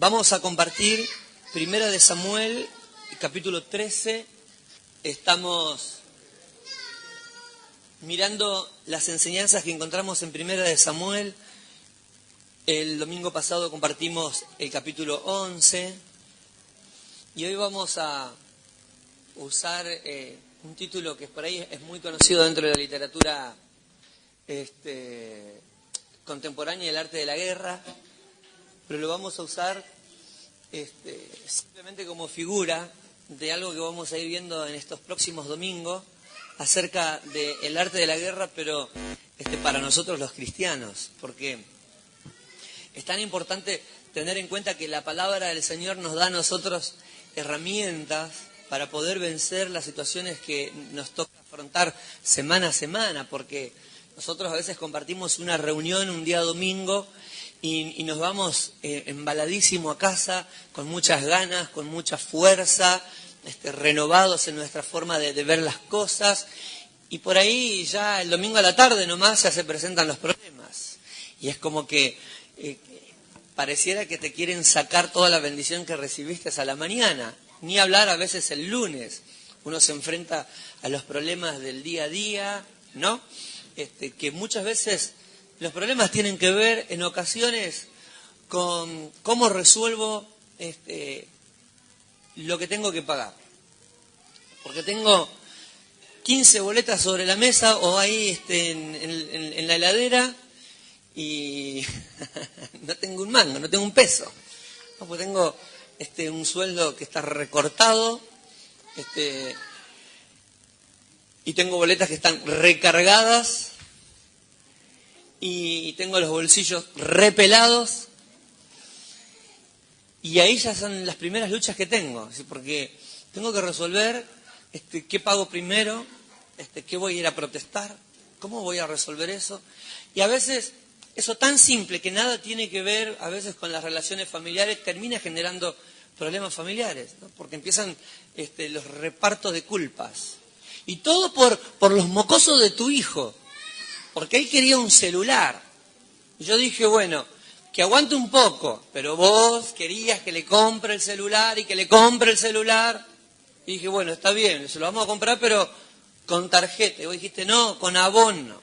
Vamos a compartir Primera de Samuel, capítulo 13. Estamos mirando las enseñanzas que encontramos en Primera de Samuel. El domingo pasado compartimos el capítulo 11. Y hoy vamos a usar un título que por ahí es muy conocido dentro de la literatura contemporánea y el arte de la guerra, pero lo vamos a usar simplemente como figura de algo que vamos a ir viendo en estos próximos domingos acerca del arte de la guerra, pero para nosotros los cristianos, porque es tan importante tener en cuenta que la palabra del Señor nos da a nosotros herramientas para poder vencer las situaciones que nos toca afrontar semana a semana, porque nosotros a veces compartimos una reunión un día domingo y nos vamos embaladísimo a casa, con muchas ganas, con mucha fuerza, renovados en nuestra forma de ver las cosas, y por ahí ya el domingo a la tarde nomás ya se presentan los problemas, y es como que pareciera que te quieren sacar toda la bendición que recibiste a la mañana, ni hablar a veces el lunes, uno se enfrenta a los problemas del día a día, ¿no? Que muchas veces los problemas tienen que ver en ocasiones con cómo resuelvo lo que tengo que pagar. Porque tengo 15 boletas sobre la mesa o ahí en la heladera y no tengo un mango, no tengo un peso. No, pues tengo un sueldo que está recortado y tengo boletas que están recargadas y tengo los bolsillos repelados, y ahí ya son las primeras luchas que tengo, ¿sí? Porque tengo que resolver qué pago primero, qué voy a ir a protestar, cómo voy a resolver eso, y a veces eso tan simple que nada tiene que ver a veces con las relaciones familiares termina generando problemas familiares, ¿no? Porque empiezan los repartos de culpas, y todo por los mocosos de tu hijo. Porque él quería un celular. Y yo dije, bueno, que aguante un poco, pero vos querías que le compre el celular y que le compre el celular. Y dije, bueno, está bien, se lo vamos a comprar, pero con tarjeta. Y vos dijiste, no, con abono.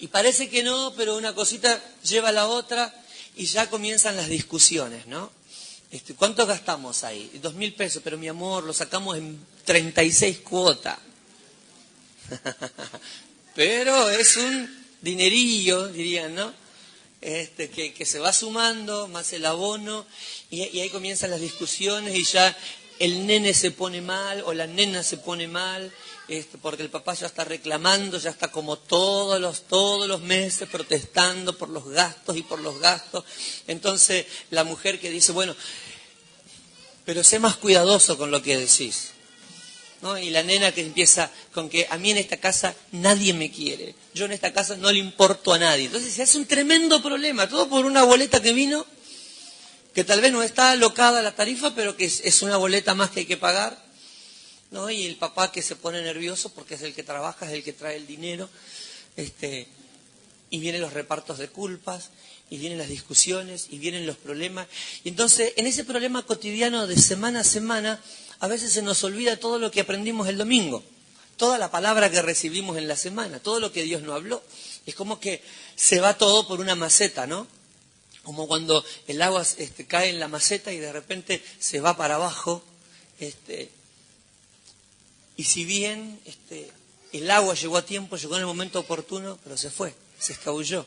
Y parece que no, pero una cosita lleva a la otra y ya comienzan las discusiones, ¿no? ¿Cuánto gastamos ahí? 2.000 pesos, pero mi amor, lo sacamos en 36 cuotas. Pero es un dinerillo, dirían, ¿no? Que se va sumando, más el abono, y ahí comienzan las discusiones y ya el nene se pone mal o la nena se pone mal, porque el papá ya está reclamando, ya está como todos los meses protestando por los gastos y por los gastos. Entonces la mujer que dice, bueno, pero sé más cuidadoso con lo que decís, ¿no? Y la nena que empieza con que a mí en esta casa nadie me quiere, yo en esta casa no le importo a nadie. Entonces se hace un tremendo problema, todo por una boleta que vino, que tal vez no está alocada la tarifa, pero que es una boleta más que hay que pagar, ¿no? Y el papá que se pone nervioso porque es el que trabaja, es el que trae el dinero, y vienen los repartos de culpas, y vienen las discusiones, y vienen los problemas. Y entonces, en ese problema cotidiano de semana a semana, a veces se nos olvida todo lo que aprendimos el domingo, toda la palabra que recibimos en la semana, todo lo que Dios nos habló. Es como que se va todo por una maceta, ¿no? Como cuando el agua cae en la maceta y de repente se va para abajo. Y si bien el agua llegó a tiempo, llegó en el momento oportuno, pero se fue, se escabulló.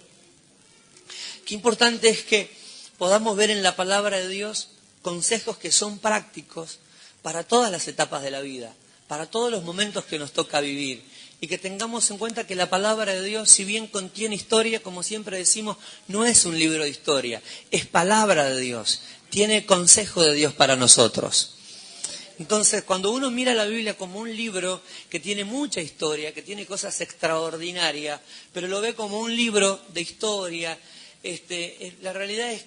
Qué importante es que podamos ver en la palabra de Dios consejos que son prácticos para todas las etapas de la vida, para todos los momentos que nos toca vivir, y que tengamos en cuenta que la palabra de Dios, si bien contiene historia, como siempre decimos, no es un libro de historia, es palabra de Dios, tiene consejo de Dios para nosotros. Entonces, cuando uno mira la Biblia como un libro que tiene mucha historia, que tiene cosas extraordinarias, pero lo ve como un libro de historia, la realidad es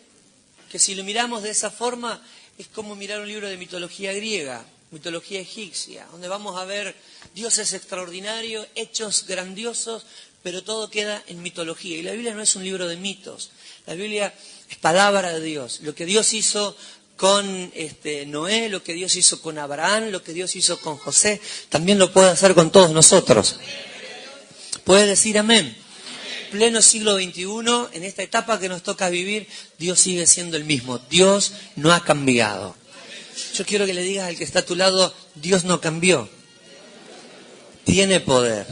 que si lo miramos de esa forma, es como mirar un libro de mitología griega, mitología egipcia, donde vamos a ver dioses extraordinarios, hechos grandiosos, pero todo queda en mitología. Y la Biblia no es un libro de mitos, la Biblia es palabra de Dios. Lo que Dios hizo con Noé, lo que Dios hizo con Abraham, lo que Dios hizo con José, también lo puede hacer con todos nosotros. ¿Puede decir amén? Pleno siglo XXI, en esta etapa que nos toca vivir, Dios sigue siendo el mismo. Dios no ha cambiado. Yo quiero que le digas al que está a tu lado, Dios no cambió. Tiene poder.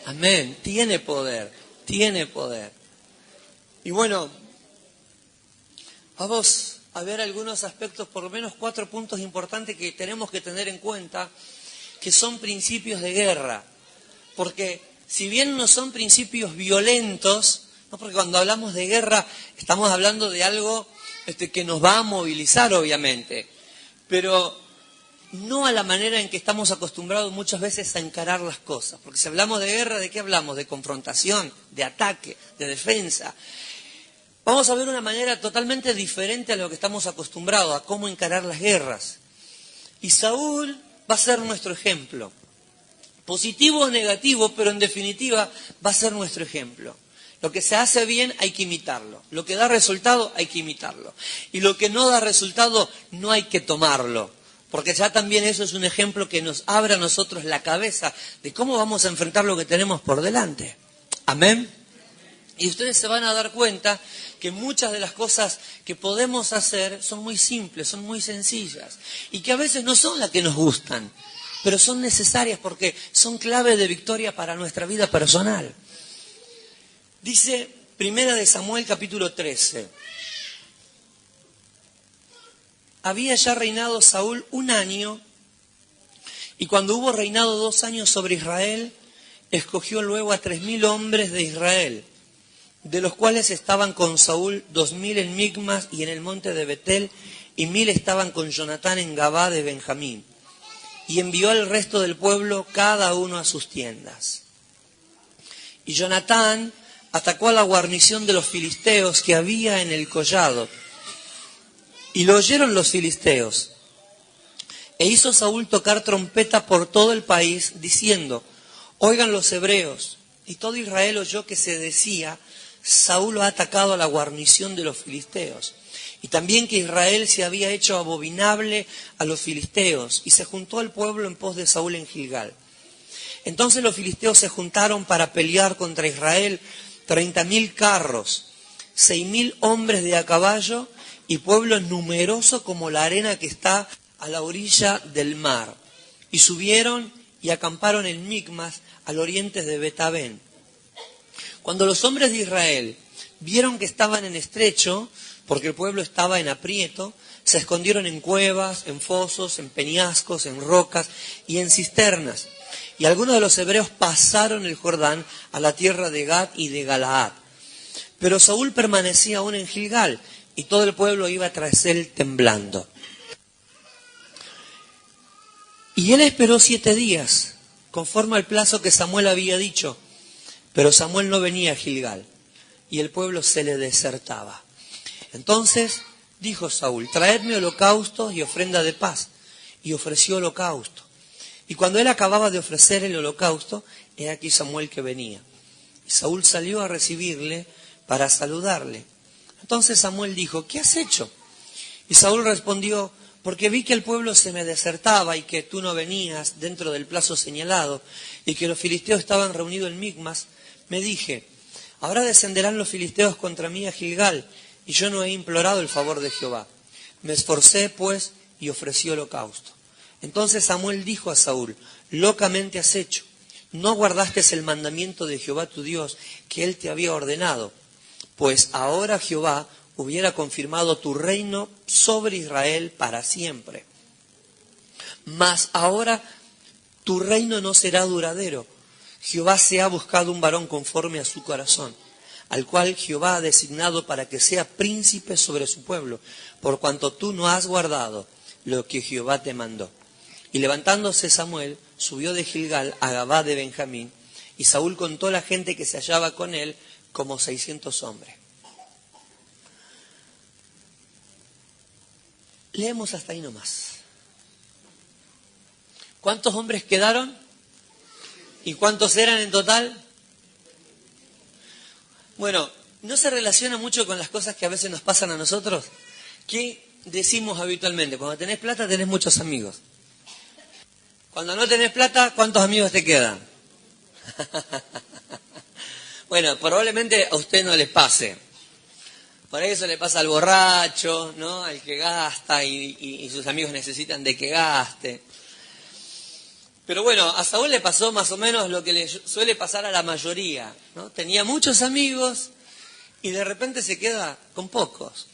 Amén. Tiene poder. Tiene poder. Y bueno, vamos a ver algunos aspectos, por lo menos 4 puntos importantes que tenemos que tener en cuenta, que son principios de guerra. Porque si bien no son principios violentos, ¿no? Porque cuando hablamos de guerra estamos hablando de algo que nos va a movilizar, obviamente, pero no a la manera en que estamos acostumbrados muchas veces a encarar las cosas. Porque si hablamos de guerra, ¿de qué hablamos? De confrontación, de ataque, de defensa. Vamos a ver una manera totalmente diferente a lo que estamos acostumbrados, a cómo encarar las guerras. Y Saúl va a ser nuestro ejemplo. Positivo o negativo, pero en definitiva va a ser nuestro ejemplo. Lo que se hace bien hay que imitarlo. Lo que da resultado hay que imitarlo. Y lo que no da resultado no hay que tomarlo. Porque ya también eso es un ejemplo que nos abre a nosotros la cabeza de cómo vamos a enfrentar lo que tenemos por delante. Amén. Y ustedes se van a dar cuenta que muchas de las cosas que podemos hacer son muy simples, son muy sencillas. Y que a veces no son las que nos gustan, pero son necesarias porque son clave de victoria para nuestra vida personal. Dice Primera de Samuel capítulo 13. Había ya reinado Saúl 1 año, y cuando hubo reinado 2 años sobre Israel, escogió luego a 3.000 hombres de Israel, de los cuales estaban con Saúl 2.000 en Micmas y en el monte de Betel, y 1.000 estaban con Jonatán en Gabá de Benjamín. Y envió al resto del pueblo cada uno a sus tiendas. Y Jonatán atacó a la guarnición de los filisteos que había en el collado. Y lo oyeron los filisteos. E hizo Saúl tocar trompeta por todo el país, diciendo: oigan los hebreos. Y todo Israel oyó que se decía: Saúl ha atacado a la guarnición de los filisteos. Y también que Israel se había hecho abominable a los filisteos, y se juntó el pueblo en pos de Saúl en Gilgal. Entonces los filisteos se juntaron para pelear contra Israel 30.000 carros, 6.000 hombres de a caballo, y pueblo numeroso como la arena que está a la orilla del mar. Y subieron y acamparon en Micmas, al oriente de Betabén. Cuando los hombres de Israel vieron que estaban en estrecho, porque el pueblo estaba en aprieto, se escondieron en cuevas, en fosos, en peñascos, en rocas y en cisternas. Y algunos de los hebreos pasaron el Jordán a la tierra de Gad y de Galaad. Pero Saúl permanecía aún en Gilgal, y todo el pueblo iba tras él temblando. Y él esperó 7 días, conforme al plazo que Samuel había dicho. Pero Samuel no venía a Gilgal, y el pueblo se le desertaba. Entonces dijo Saúl: traedme holocaustos y ofrenda de paz. Y ofreció holocausto. Y cuando él acababa de ofrecer el holocausto, he aquí Samuel que venía. Y Saúl salió a recibirle para saludarle. Entonces Samuel dijo: ¿qué has hecho? Y Saúl respondió: porque vi que el pueblo se me desertaba y que tú no venías dentro del plazo señalado, y que los filisteos estaban reunidos en Micmas. Me dije: ahora descenderán los filisteos contra mí a Gilgal, y yo no he implorado el favor de Jehová. Me esforcé, pues, y ofrecí holocausto. Entonces Samuel dijo a Saúl: locamente has hecho. No guardaste el mandamiento de Jehová tu Dios, que él te había ordenado. Pues ahora Jehová hubiera confirmado tu reino sobre Israel para siempre. Mas ahora tu reino no será duradero. Jehová se ha buscado un varón conforme a su corazón, al cual Jehová ha designado para que sea príncipe sobre su pueblo, por cuanto tú no has guardado lo que Jehová te mandó. Y levantándose Samuel, subió de Gilgal a Gabá de Benjamín, y Saúl contó la gente que se hallaba con él, como 600 hombres. Leemos hasta ahí nomás. ¿Cuántos hombres quedaron? ¿Y cuántos eran en total? Bueno, ¿no se relaciona mucho con las cosas que a veces nos pasan a nosotros? ¿Qué decimos habitualmente? Cuando tenés plata tenés muchos amigos. Cuando no tenés plata, ¿cuántos amigos te quedan? Bueno, probablemente a usted no les pase. Por eso le pasa al borracho, ¿no? Al que gasta y sus amigos necesitan de que gaste. Pero bueno, a Saúl le pasó más o menos lo que le suele pasar a la mayoría, ¿no? Tenía muchos amigos y de repente se queda con pocos.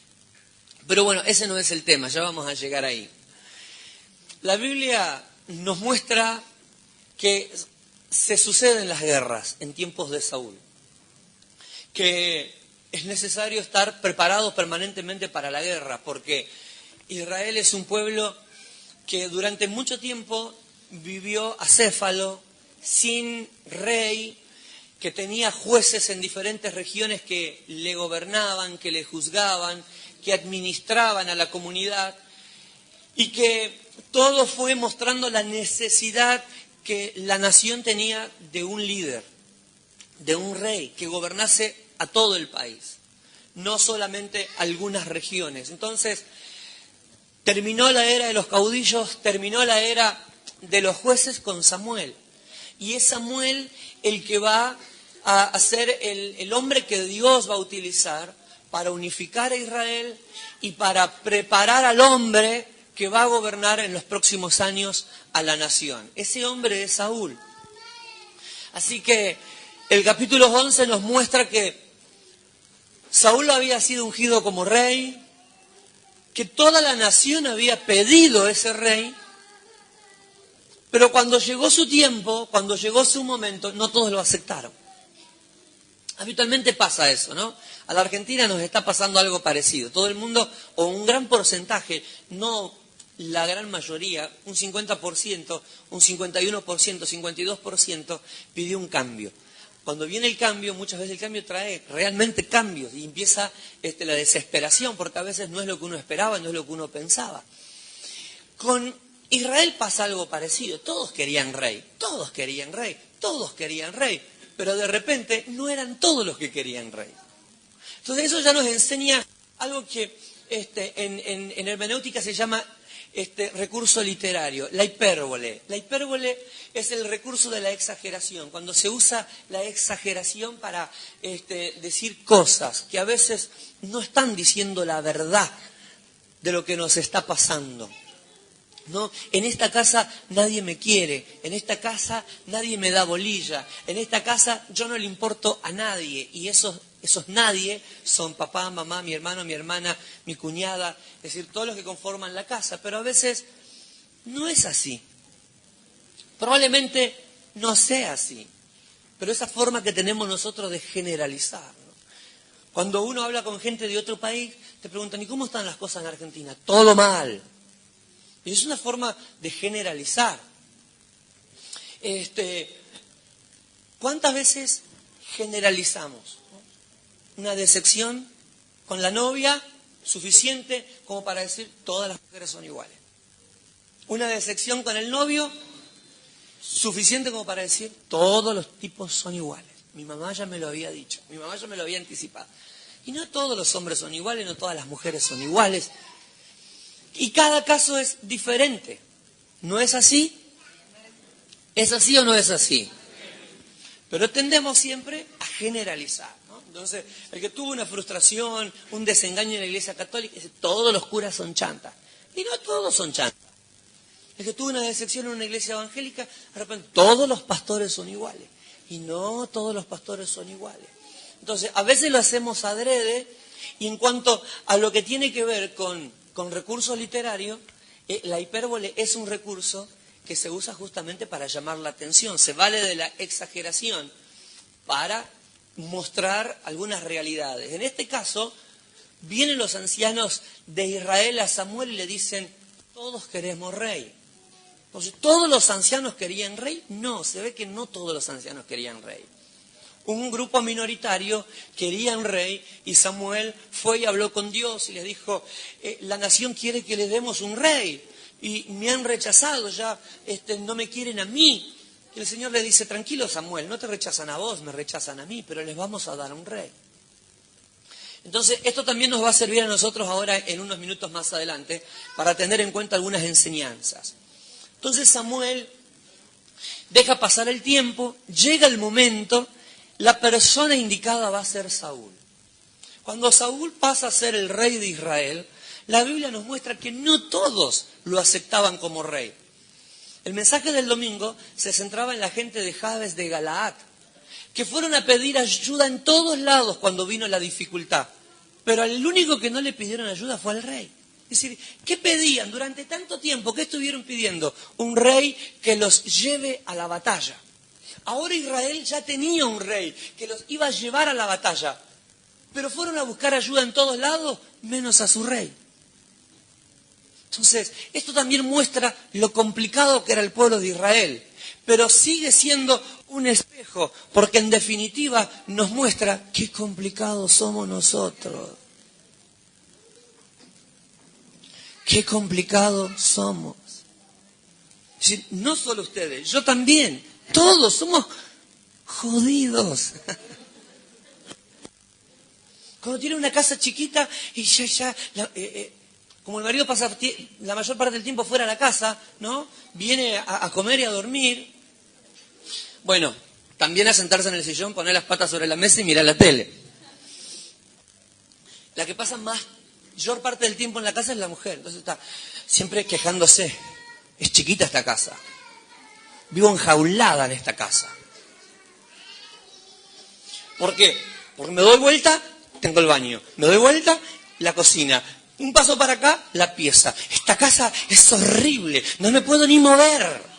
Pero bueno, ese no es el tema, ya vamos a llegar ahí. La Biblia nos muestra que se suceden las guerras en tiempos de Saúl, que es necesario estar preparado permanentemente para la guerra, porque Israel es un pueblo que durante mucho tiempo vivió acéfalo, sin rey, que tenía jueces en diferentes regiones que le gobernaban, que le juzgaban, que administraban a la comunidad, y que todo fue mostrando la necesidad que la nación tenía de un líder, de un rey, que gobernase a todo el país, no solamente algunas regiones. Entonces, terminó la era de los caudillos, terminó la era de los jueces con Samuel. Y es Samuel el que va a ser el hombre que Dios va a utilizar para unificar a Israel y para preparar al hombre que va a gobernar en los próximos años a la nación. Ese hombre es Saúl. Así que el capítulo 11 nos muestra que Saúl había sido ungido como rey, que toda la nación había pedido ese rey, pero cuando llegó su tiempo, cuando llegó su momento, no todos lo aceptaron. Habitualmente pasa eso, ¿no? A la Argentina nos está pasando algo parecido. Todo el mundo, o un gran porcentaje, no la gran mayoría, un 50%, un 51%, 52%, pidió un cambio. Cuando viene el cambio, muchas veces el cambio trae realmente cambios y empieza la desesperación, porque a veces no es lo que uno esperaba, no es lo que uno pensaba. Con Israel pasa algo parecido. Todos querían rey, todos querían rey, todos querían rey, pero de repente no eran todos los que querían rey. Entonces eso ya nos enseña algo que en hermenéutica se llama recurso literario, la hipérbole. La hipérbole es el recurso de la exageración, cuando se usa la exageración para decir cosas que a veces no están diciendo la verdad de lo que nos está pasando. ¿No? En esta casa nadie me quiere, en esta casa nadie me da bolilla, en esta casa yo no le importo a nadie, y esos nadie son papá, mamá, mi hermano, mi hermana, mi cuñada, es decir, todos los que conforman la casa, pero a veces no es así. Probablemente no sea así, pero esa forma que tenemos nosotros de generalizar, ¿no? Cuando uno habla con gente de otro país, te preguntan, ¿y cómo están las cosas en Argentina? Todo mal. Y es una forma de generalizar. ¿Cuántas veces generalizamos? Una decepción con la novia, suficiente como para decir todas las mujeres son iguales. Una decepción con el novio, suficiente como para decir todos los tipos son iguales. Mi mamá ya me lo había dicho, mi mamá ya me lo había anticipado. Y no todos los hombres son iguales, no todas las mujeres son iguales. Y cada caso es diferente. ¿No es así? ¿Es así o no es así? Pero tendemos siempre a generalizar, ¿no? Entonces, el que tuvo una frustración, un desengaño en la iglesia católica, dice, todos los curas son chantas. Y no todos son chantas. El que tuvo una decepción en una iglesia evangélica, de repente, todos los pastores son iguales. Y no todos los pastores son iguales. Entonces, a veces lo hacemos adrede, y en cuanto a lo que tiene que ver con recursos literarios, la hipérbole es un recurso que se usa justamente para llamar la atención. Se vale de la exageración para mostrar algunas realidades. En este caso, vienen los ancianos de Israel a Samuel y le dicen, todos queremos rey. Entonces, ¿todos los ancianos querían rey? No, se ve que no todos los ancianos querían rey. Un grupo minoritario quería un rey y Samuel fue y habló con Dios y les dijo, la nación quiere que le demos un rey y me han rechazado, ya no me quieren a mí. Y el Señor le dice, tranquilo Samuel, no te rechazan a vos, me rechazan a mí, pero les vamos a dar un rey. Entonces, esto también nos va a servir a nosotros ahora en unos minutos más adelante para tener en cuenta algunas enseñanzas. Entonces Samuel deja pasar el tiempo, llega el momento, la persona indicada va a ser Saúl. Cuando Saúl pasa a ser el rey de Israel, la Biblia nos muestra que no todos lo aceptaban como rey. El mensaje del domingo se centraba en la gente de Jabes de Galaad, que fueron a pedir ayuda en todos lados cuando vino la dificultad. Pero al único que no le pidieron ayuda fue al rey. Es decir, ¿qué pedían durante tanto tiempo? ¿Qué estuvieron pidiendo? Un rey que los lleve a la batalla. Ahora Israel ya tenía un rey que los iba a llevar a la batalla. Pero fueron a buscar ayuda en todos lados, menos a su rey. Entonces, esto también muestra lo complicado que era el pueblo de Israel. Pero sigue siendo un espejo, porque en definitiva nos muestra qué complicados somos nosotros. Qué complicados somos. Es decir, no solo ustedes, yo también. Todos somos jodidos. Cuando tiene una casa chiquita y como el marido pasa la mayor parte del tiempo fuera de la casa, ¿no? Viene a comer y a dormir. Bueno, también a sentarse en el sillón, poner las patas sobre la mesa y mirar la tele. La que pasa mayor parte del tiempo en la casa es la mujer. Entonces está siempre quejándose. Es chiquita esta casa. Vivo enjaulada en esta casa. ¿Por qué? Porque me doy vuelta, tengo el baño. Me doy vuelta, la cocina. Un paso para acá, la pieza. Esta casa es horrible. No me puedo ni mover.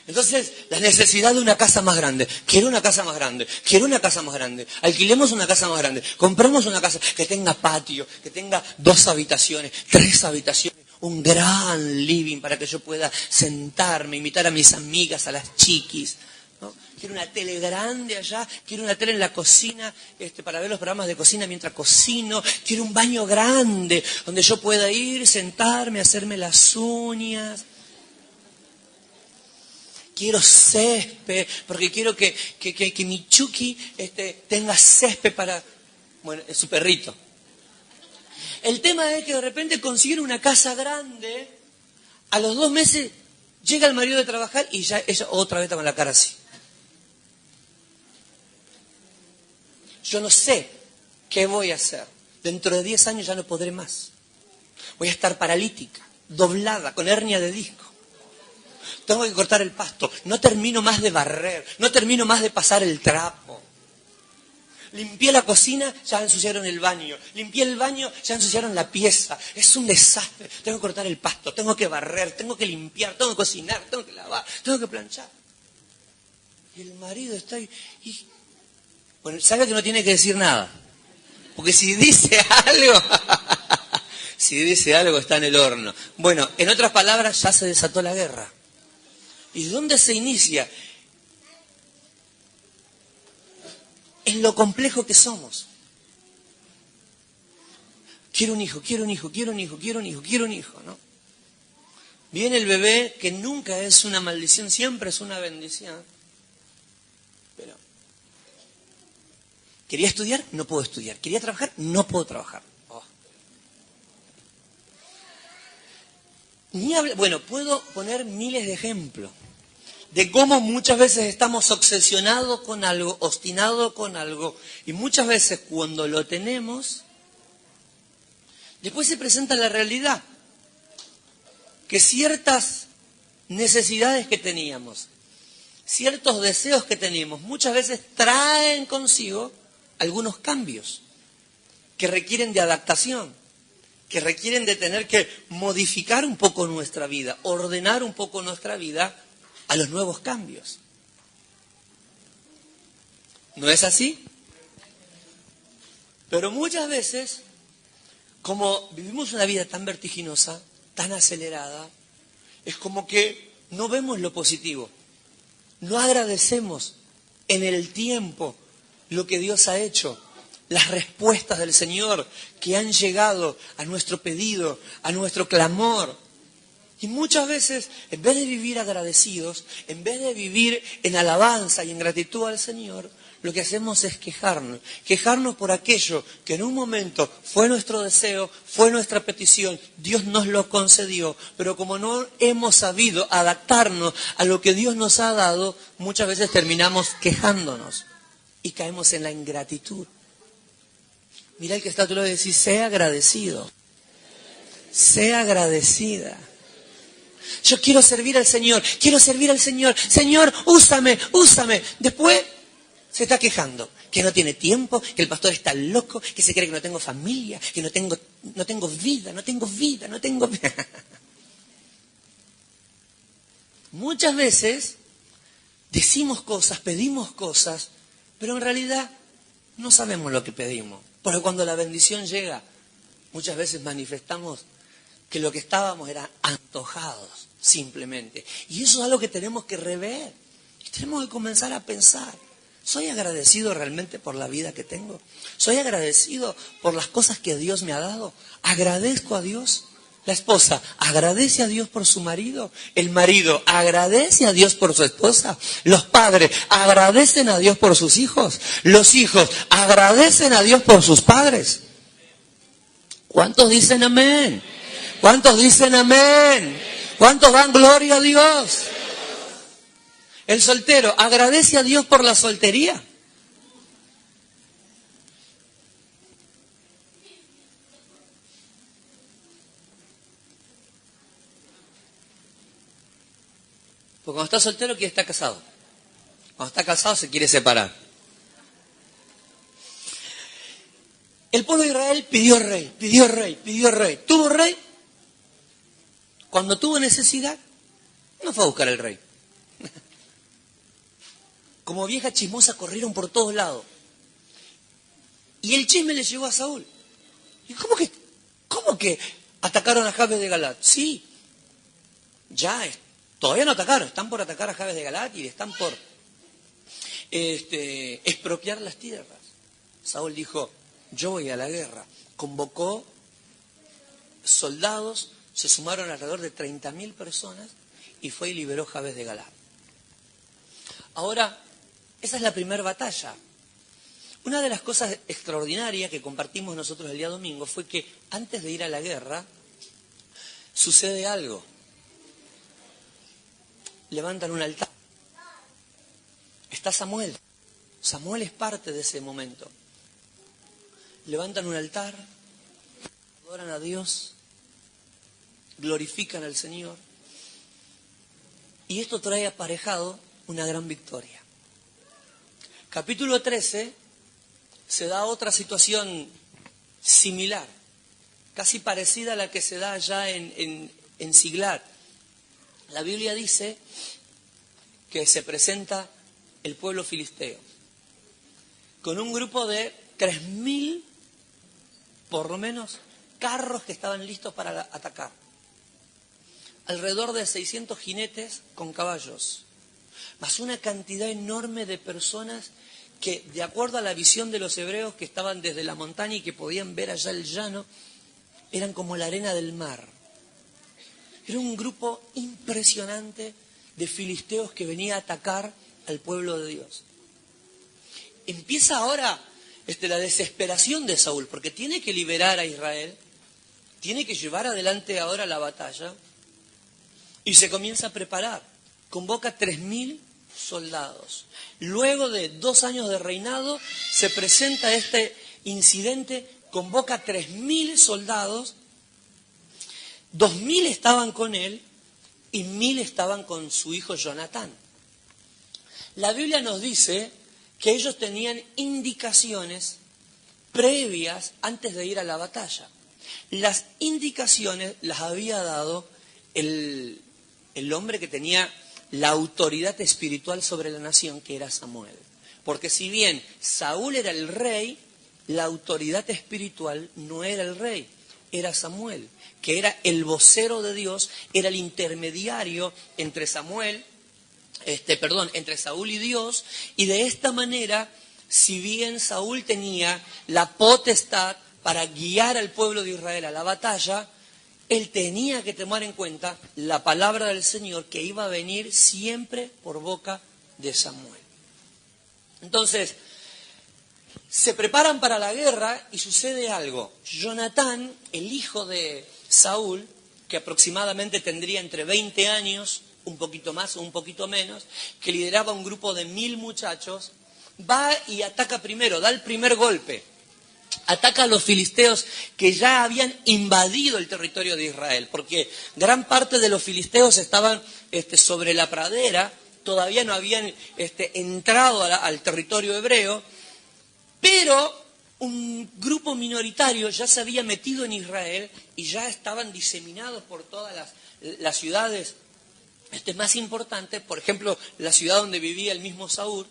Entonces, la necesidad de una casa más grande. Quiero una casa más grande. Quiero una casa más grande. Alquilemos una casa más grande. Compremos una casa que tenga patio, que tenga 2 habitaciones, 3 habitaciones, un gran living para que yo pueda sentarme, invitar a mis amigas, a las chiquis, ¿no? Quiero una tele grande allá, quiero una tele en la cocina para ver los programas de cocina mientras cocino. Quiero un baño grande donde yo pueda ir, sentarme, hacerme las uñas. Quiero césped, porque quiero que mi Chucky tenga césped para... Bueno, es su perrito. El tema es que de repente consiguen una casa grande, a los 2 meses llega el marido de trabajar y ya ella otra vez está con la cara así. Yo no sé qué voy a hacer. Dentro de 10 años ya no podré más. Voy a estar paralítica, doblada, con hernia de disco. Tengo que cortar el pasto, no termino más de barrer, no termino más de pasar el trapo. Limpié la cocina, ya ensuciaron el baño. Limpié el baño, ya ensuciaron la pieza. Es un desastre. Tengo que cortar el pasto, tengo que barrer, tengo que limpiar, tengo que cocinar, tengo que lavar, tengo que planchar. Y el marido está ahí. Bueno, sabe que no tiene que decir nada. Porque si dice algo, está en el horno. Bueno, en otras palabras, ya se desató la guerra. ¿Y dónde se inicia? En lo complejo que somos. Quiero un hijo, quiero un hijo, quiero un hijo, quiero un hijo, quiero un hijo, ¿no? Viene el bebé, que nunca es una maldición, siempre es una bendición. Pero, ¿quería estudiar? No puedo estudiar. ¿Quería trabajar? No puedo trabajar. Bueno, puedo poner miles de ejemplos de cómo muchas veces estamos obsesionados con algo, obstinados con algo, y muchas veces cuando lo tenemos, después se presenta la realidad, que ciertas necesidades que teníamos, ciertos deseos que teníamos, muchas veces traen consigo algunos cambios que requieren de adaptación, que requieren de tener que modificar un poco nuestra vida, ordenar un poco nuestra vida a los nuevos cambios. ¿No es así? Pero muchas veces, como vivimos una vida tan vertiginosa, tan acelerada, es como que no vemos lo positivo, no agradecemos en el tiempo lo que Dios ha hecho, las respuestas del Señor que han llegado a nuestro pedido, a nuestro clamor. Y muchas veces, en vez de vivir agradecidos, en vez de vivir en alabanza y en gratitud al Señor, lo que hacemos es quejarnos. Quejarnos por aquello que en un momento fue nuestro deseo, fue nuestra petición, Dios nos lo concedió, pero como no hemos sabido adaptarnos a lo que Dios nos ha dado, muchas veces terminamos quejándonos y caemos en la ingratitud. Mira el que está a tu lado y decís, sea agradecido, sea agradecida. Yo quiero servir al Señor, Señor, úsame. Después se está quejando, que no tiene tiempo, que el pastor está loco, que se cree que no tengo familia, que no tengo vida. Muchas veces decimos cosas, pedimos cosas, pero en realidad no sabemos lo que pedimos. Porque cuando la bendición llega, muchas veces manifestamos que lo que estábamos era antojados, simplemente. Y eso es algo que tenemos que rever. Y tenemos que comenzar a pensar. ¿Soy agradecido realmente por la vida que tengo? ¿Soy agradecido por las cosas que Dios me ha dado? ¿Agradezco a Dios? La esposa agradece a Dios por su marido. El marido agradece a Dios por su esposa. Los padres agradecen a Dios por sus hijos. Los hijos agradecen a Dios por sus padres. ¿Cuántos dicen amén? ¿Cuántos dicen amén? ¿Cuántos dan gloria a Dios? El soltero agradece a Dios por la soltería. Porque cuando está soltero quiere estar casado. Cuando está casado se quiere separar. El pueblo de Israel pidió rey. ¿Tuvo rey? Cuando tuvo necesidad, no fue a buscar el rey. Como vieja chismosa corrieron por todos lados. Y el chisme le llegó a Saúl. ¿Y cómo que atacaron a Jabes de Galat? Sí, todavía no atacaron, están por atacar a Jabes de Galat y están por expropiar las tierras. Saúl dijo, yo voy a la guerra. Convocó soldados, se sumaron alrededor de 30.000 personas y fue y liberó Jabes de Galat. Ahora, esa es la primera batalla. Una de las cosas extraordinarias que compartimos nosotros el día domingo fue que antes de ir a la guerra, sucede algo. Levantan un altar. Está Samuel. Samuel es parte de ese momento. Levantan un altar, adoran a Dios, glorifican al Señor. Y esto trae aparejado una gran victoria. Capítulo 13 se da otra situación similar, casi parecida a la que se da allá en Siglat. La Biblia dice que se presenta el pueblo filisteo con un grupo de 3.000, por lo menos, carros que estaban listos para atacar. Alrededor de 600 jinetes con caballos, más una cantidad enorme de personas que, de acuerdo a la visión de los hebreos que estaban desde la montaña y que podían ver allá el llano, eran como la arena del mar. Era un grupo impresionante de filisteos que venía a atacar al pueblo de Dios. Empieza ahora la desesperación de Saúl, porque tiene que liberar a Israel, tiene que llevar adelante ahora la batalla, y se comienza a preparar. Convoca 3.000 soldados. Luego de 2 años de reinado, se presenta este incidente, convoca 3.000 soldados, 2.000 estaban con él y 1.000 estaban con su hijo Jonatán. La Biblia nos dice que ellos tenían indicaciones previas antes de ir a la batalla. Las indicaciones las había dado el hombre que tenía la autoridad espiritual sobre la nación, que era Samuel. Porque si bien Saúl era el rey, la autoridad espiritual no era el rey, era Samuel, que era el vocero de Dios, era el intermediario entre entre Saúl y Dios, y de esta manera, si bien Saúl tenía la potestad para guiar al pueblo de Israel a la batalla, él tenía que tomar en cuenta la palabra del Señor que iba a venir siempre por boca de Samuel. Entonces, se preparan para la guerra y sucede algo. Jonatán, el hijo de Saúl, que aproximadamente tendría entre 20 años, un poquito más o un poquito menos, que lideraba un grupo de 1000 muchachos, va y ataca primero, da el primer golpe. Ataca a los filisteos que ya habían invadido el territorio de Israel, porque gran parte de los filisteos estaban sobre la pradera, todavía no habían entrado al territorio hebreo, pero un grupo minoritario ya se había metido en Israel y ya estaban diseminados por todas las ciudades más importantes, por ejemplo, la ciudad donde vivía el mismo Saúl.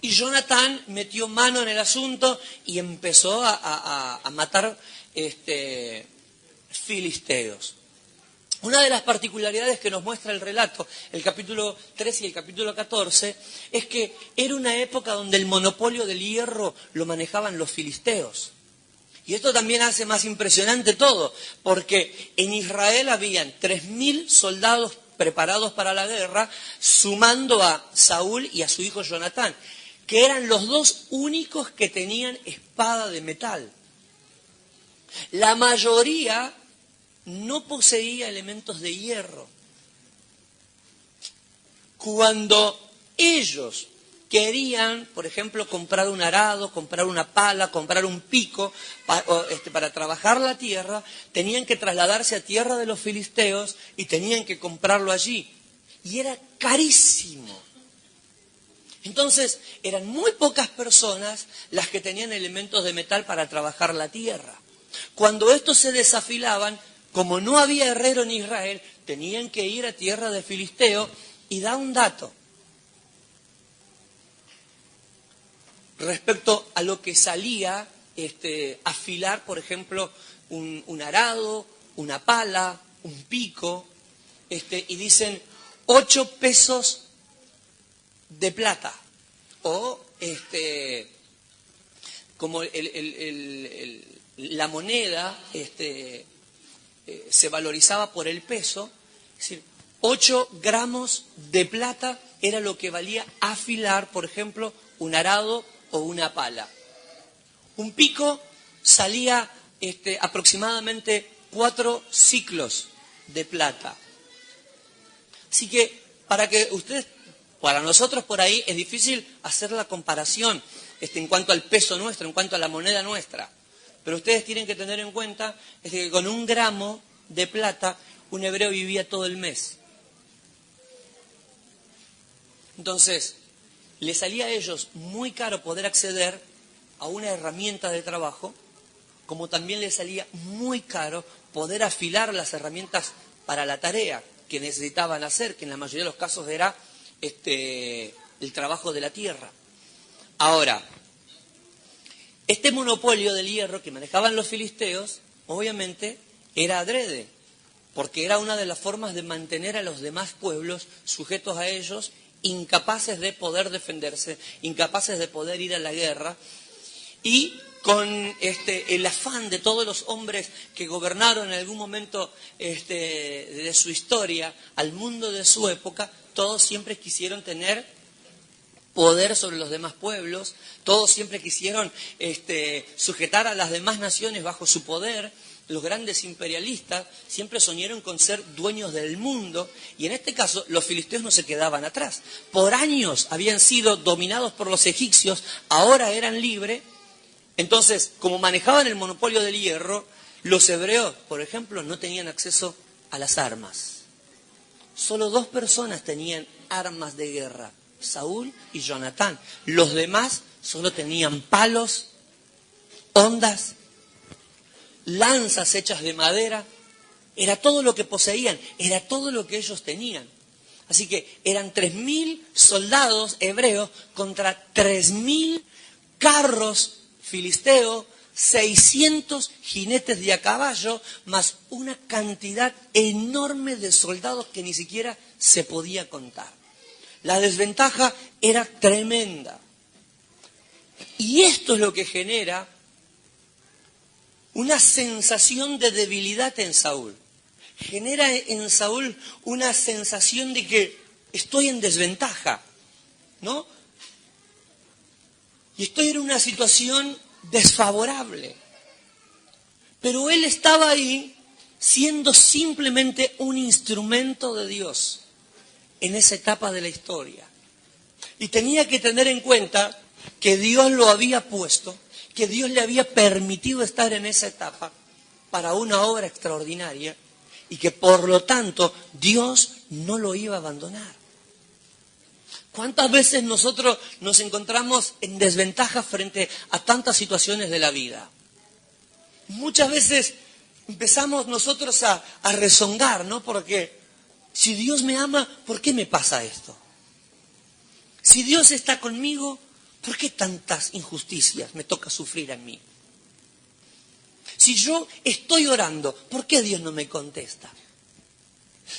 Y Jonatán metió mano en el asunto y empezó a matar filisteos. Una de las particularidades que nos muestra el relato, el capítulo 13 y el capítulo 14, es que era una época donde el monopolio del hierro lo manejaban los filisteos. Y esto también hace más impresionante todo, porque en Israel habían 3000 soldados preparados para la guerra, sumando a Saúl y a su hijo Jonatán, que eran los dos únicos que tenían espada de metal. La mayoría no poseía elementos de hierro. Cuando ellos querían, por ejemplo, comprar un arado, comprar una pala, comprar un pico para trabajar la tierra, tenían que trasladarse a tierra de los filisteos y tenían que comprarlo allí. Y era carísimo. Entonces, eran muy pocas personas las que tenían elementos de metal para trabajar la tierra. Cuando estos se desafilaban, como no había herrero en Israel, tenían que ir a tierra de filisteo. Y da un dato respecto a lo que salía afilar, por ejemplo, un arado, una pala, un pico, y dicen 8 pesos de plata, o como la moneda se valorizaba por el peso, es decir, 8 gramos de plata era lo que valía afilar, por ejemplo, un arado o una pala. Un pico salía aproximadamente 4 ciclos de plata. Así que para nosotros por ahí es difícil hacer la comparación en cuanto al peso nuestro, en cuanto a la moneda nuestra. Pero ustedes tienen que tener en cuenta que con 1 gramo de plata un hebreo vivía todo el mes. Entonces, les salía a ellos muy caro poder acceder a una herramienta de trabajo, como también les salía muy caro poder afilar las herramientas para la tarea que necesitaban hacer, que en la mayoría de los casos era el trabajo de la tierra. Ahora, este monopolio del hierro que manejaban los filisteos, obviamente, era adrede, porque era una de las formas de mantener a los demás pueblos sujetos a ellos, incapaces de poder defenderse, incapaces de poder ir a la guerra, y con el afán de todos los hombres que gobernaron en algún momento de su historia al mundo de su época, todos siempre quisieron tener poder sobre los demás pueblos, todos siempre quisieron sujetar a las demás naciones bajo su poder. Los grandes imperialistas siempre soñaron con ser dueños del mundo, y en este caso los filisteos no se quedaban atrás. Por años habían sido dominados por los egipcios, ahora eran libres. Entonces, como manejaban el monopolio del hierro, los hebreos, por ejemplo, no tenían acceso a las armas. Solo 2 personas tenían armas de guerra, Saúl y Jonatán. Los demás solo tenían palos, hondas, lanzas hechas de madera. Era todo lo que poseían, era todo lo que ellos tenían. Así que eran 3000 soldados hebreos contra 3000 carros filisteos, 600 jinetes de a caballo, más una cantidad enorme de soldados que ni siquiera se podía contar. La desventaja era tremenda. Y esto es lo que genera una sensación de debilidad en Saúl. genera en Saúl una sensación de que estoy en desventaja, ¿no? Y estoy en una situación desfavorable. Pero él estaba ahí siendo simplemente un instrumento de Dios en esa etapa de la historia. Y tenía que tener en cuenta que Dios lo había puesto, que Dios le había permitido estar en esa etapa para una obra extraordinaria y que por lo tanto Dios no lo iba a abandonar. ¿Cuántas veces nosotros nos encontramos en desventaja frente a tantas situaciones de la vida? Muchas veces empezamos nosotros a rezongar, ¿no? Porque si Dios me ama, ¿por qué me pasa esto? Si Dios está conmigo, ¿por qué tantas injusticias me toca sufrir a mí? Si yo estoy orando, ¿por qué Dios no me contesta?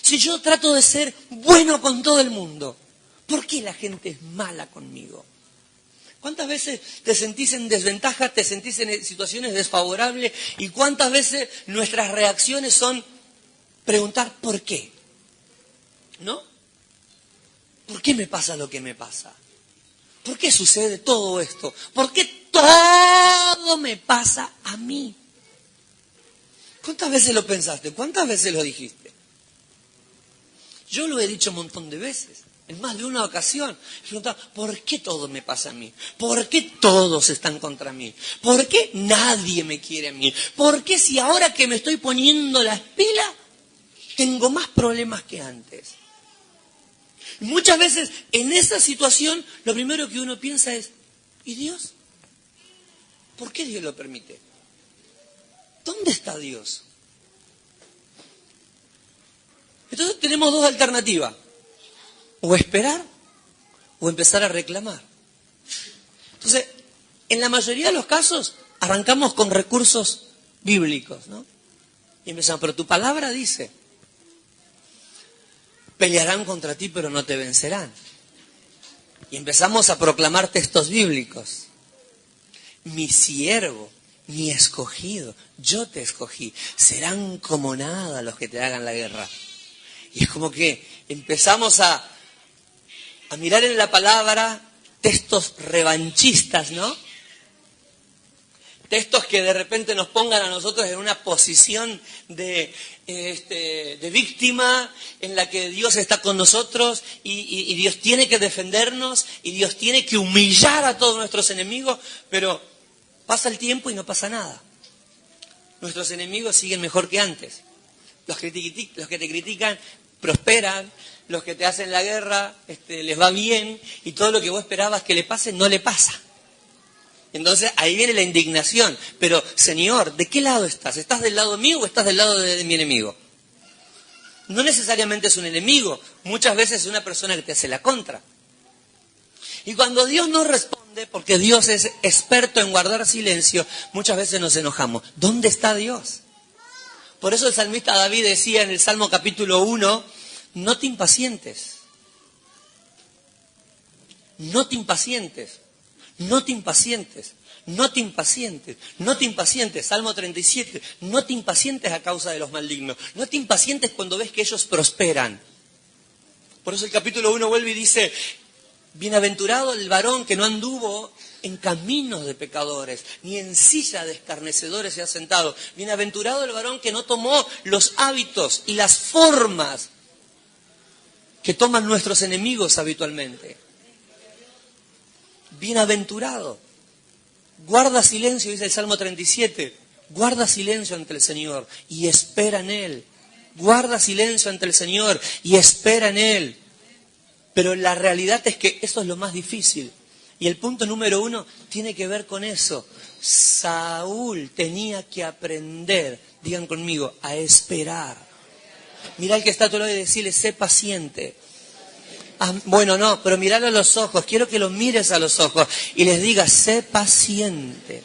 Si yo trato de ser bueno con todo el mundo, ¿por qué la gente es mala conmigo? ¿Cuántas veces te sentís en desventaja, te sentís en situaciones desfavorables y cuántas veces nuestras reacciones son preguntar ¿por qué? ¿No? ¿Por qué me pasa lo que me pasa? ¿Por qué sucede todo esto? ¿Por qué todo me pasa a mí? ¿Cuántas veces lo pensaste? ¿Cuántas veces lo dijiste? Yo lo he dicho un montón de veces, en más de una ocasión. Preguntaba, ¿por qué todo me pasa a mí? ¿Por qué todos están contra mí? ¿Por qué nadie me quiere a mí? ¿Por qué si ahora que me estoy poniendo las pilas, tengo más problemas que antes? Muchas veces en esa situación lo primero que uno piensa es, ¿y Dios? ¿Por qué Dios lo permite? ¿Dónde está Dios? Entonces tenemos dos alternativas, o esperar o empezar a reclamar. Entonces, en la mayoría de los casos arrancamos con recursos bíblicos, ¿no? Y empezamos, pero tu palabra dice, pelearán contra ti pero no te vencerán. Y empezamos a proclamar textos bíblicos. Mi siervo, mi escogido, yo te escogí, serán como nada los que te hagan la guerra. Y es como que empezamos a mirar en la palabra textos revanchistas, ¿no? Textos que de repente nos pongan a nosotros en una posición de víctima, en la que Dios está con nosotros y Dios tiene que defendernos y Dios tiene que humillar a todos nuestros enemigos, pero pasa el tiempo y no pasa nada. Nuestros enemigos siguen mejor que antes. Los que te critican prosperan, los que te hacen la guerra les va bien y todo lo que vos esperabas que le pase no le pasa. Entonces ahí viene la indignación. Pero, Señor, ¿de qué lado estás? ¿Estás del lado mío o estás del lado de mi enemigo? No necesariamente es un enemigo, muchas veces es una persona que te hace la contra. Y cuando Dios no responde, porque Dios es experto en guardar silencio, muchas veces nos enojamos. ¿Dónde está Dios? Por eso el salmista David decía en el Salmo capítulo 1, no te impacientes. No te impacientes. No te impacientes. No te impacientes. No te impacientes. Salmo 37. No te impacientes a causa de los malignos. No te impacientes cuando ves que ellos prosperan. Por eso el capítulo 1 vuelve y dice, bienaventurado el varón que no anduvo en caminos de pecadores, ni en silla de escarnecedores se ha sentado. Bienaventurado el varón que no tomó los hábitos y las formas que toman nuestros enemigos habitualmente. Bienaventurado. Guarda silencio, dice el Salmo 37. Guarda silencio ante el Señor y espera en Él. Guarda silencio ante el Señor y espera en Él. Pero la realidad es que eso es lo más difícil. Y el punto número 1 tiene que ver con eso. Saúl tenía que aprender, digan conmigo, a esperar. Mirá al que está a tu lado y decirle, sé paciente. Ah, bueno, no, pero miralo a los ojos. Quiero que lo mires a los ojos y les digas, sé paciente.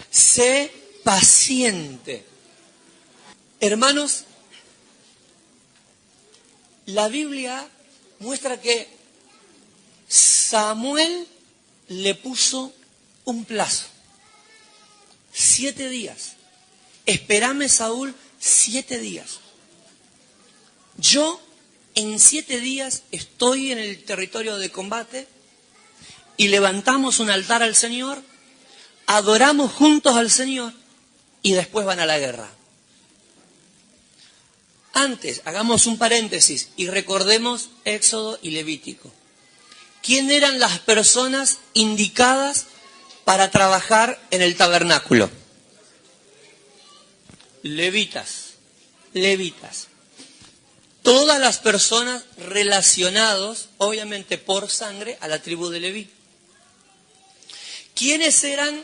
Sé paciente. Hermanos, la Biblia muestra que Samuel le puso un plazo. 7 días. Espérame, Saúl, 7 días. Yo en 7 días estoy en el territorio de combate y levantamos un altar al Señor, adoramos juntos al Señor y después van a la guerra. Antes, hagamos un paréntesis y recordemos Éxodo y Levítico. ¿Quién eran las personas indicadas para trabajar en el tabernáculo? Levitas. Todas las personas relacionadas, obviamente por sangre, a la tribu de Leví. ¿Quiénes eran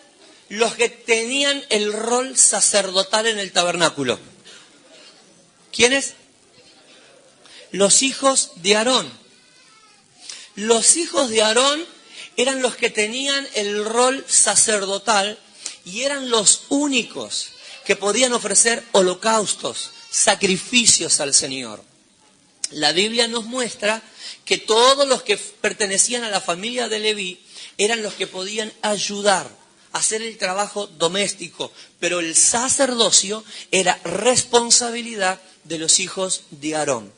los que tenían el rol sacerdotal en el tabernáculo? ¿Quiénes? Los hijos de Aarón. Los hijos de Aarón eran los que tenían el rol sacerdotal y eran los únicos que podían ofrecer holocaustos, sacrificios al Señor. La Biblia nos muestra que todos los que pertenecían a la familia de Leví eran los que podían ayudar a hacer el trabajo doméstico, pero el sacerdocio era responsabilidad de los hijos de Aarón.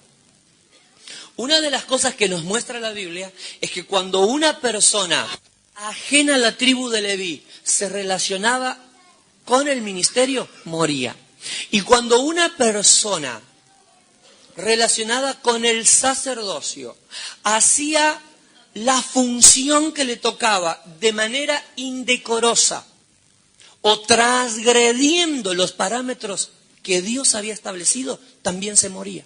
Una de las cosas que nos muestra la Biblia es que cuando una persona ajena a la tribu de Leví se relacionaba con el ministerio, moría. Y cuando una persona relacionada con el sacerdocio hacía la función que le tocaba de manera indecorosa o transgrediendo los parámetros que Dios había establecido, también se moría.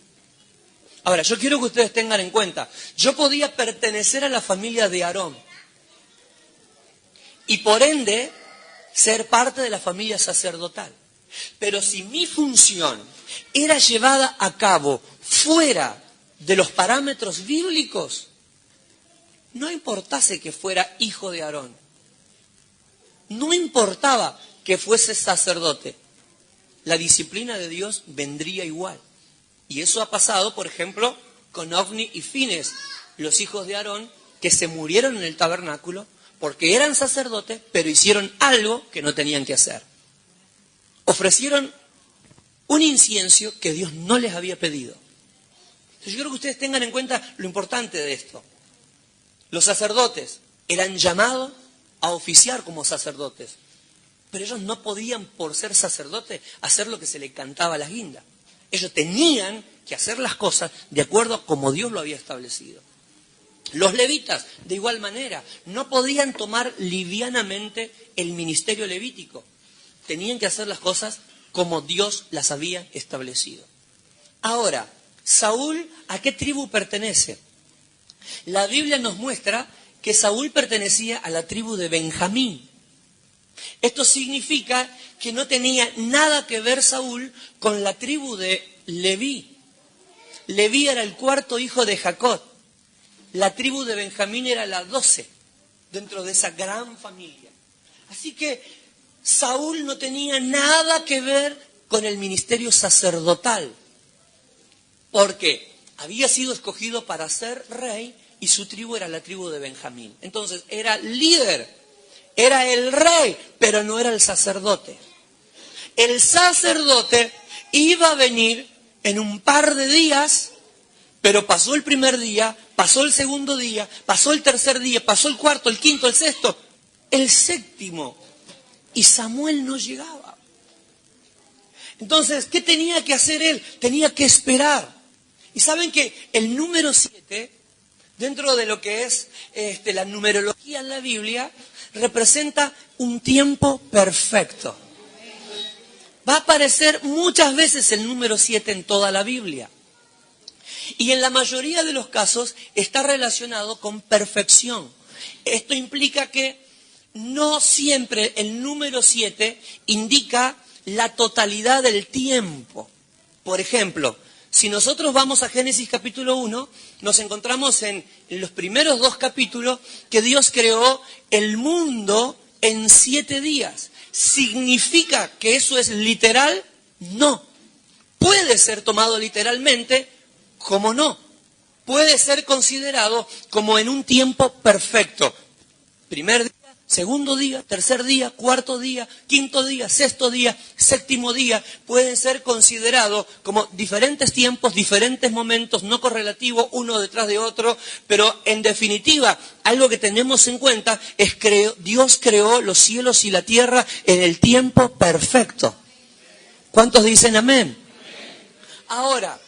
Ahora, yo quiero que ustedes tengan en cuenta, yo podía pertenecer a la familia de Aarón y por ende ser parte de la familia sacerdotal. Pero si mi función era llevada a cabo fuera de los parámetros bíblicos, no importase que fuera hijo de Aarón, no importaba que fuese sacerdote, la disciplina de Dios vendría igual. Y eso ha pasado, por ejemplo, con Ofni y Fines, los hijos de Aarón, que se murieron en el tabernáculo porque eran sacerdotes, pero hicieron algo que no tenían que hacer. Ofrecieron un incienso que Dios no les había pedido. Entonces yo quiero que ustedes tengan en cuenta lo importante de esto. Los sacerdotes eran llamados a oficiar como sacerdotes, pero ellos no podían, por ser sacerdotes, hacer lo que se les cantaba a las guindas. Ellos tenían que hacer las cosas de acuerdo a como Dios lo había establecido. Los levitas, de igual manera, no podían tomar livianamente el ministerio levítico. Tenían que hacer las cosas como Dios las había establecido. Ahora, Saúl, ¿a qué tribu pertenece? La Biblia nos muestra que Saúl pertenecía a la tribu de Benjamín. Esto significa que no tenía nada que ver Saúl con la tribu de Leví. Leví era el 4.º hijo de Jacob. La tribu de Benjamín era la 12 dentro de esa gran familia. Así que Saúl no tenía nada que ver con el ministerio sacerdotal, porque había sido escogido para ser rey y su tribu era la tribu de Benjamín. Entonces era líder, era el rey, pero no era el sacerdote. El sacerdote iba a venir en un par de días, pero pasó el primer día, pasó el segundo día, pasó el tercer día, pasó el cuarto, el quinto, el sexto, el séptimo, y Samuel no llegaba. Entonces, ¿qué tenía que hacer él? Tenía que esperar. Y saben que el número 7, dentro de lo que es la numerología en la Biblia, representa un tiempo perfecto. Va a aparecer muchas veces el número 7 en toda la Biblia. Y en la mayoría de los casos está relacionado con perfección. Esto implica que no siempre el número 7 indica la totalidad del tiempo. Por ejemplo, si nosotros vamos a Génesis capítulo 1, nos encontramos en los primeros 2 capítulos que Dios creó el mundo en 7 días. ¿Significa que eso es literal? No. puede ser tomado literalmente como no. Puede ser considerado como en un tiempo perfecto. Primer día, segundo día, tercer día, cuarto día, quinto día, sexto día, séptimo día. Pueden ser considerados como diferentes tiempos, diferentes momentos, no correlativos uno detrás de otro. Pero en definitiva, algo que tenemos en cuenta es que Dios creó los cielos y la tierra en el tiempo perfecto. ¿Cuántos dicen amén? Ahora,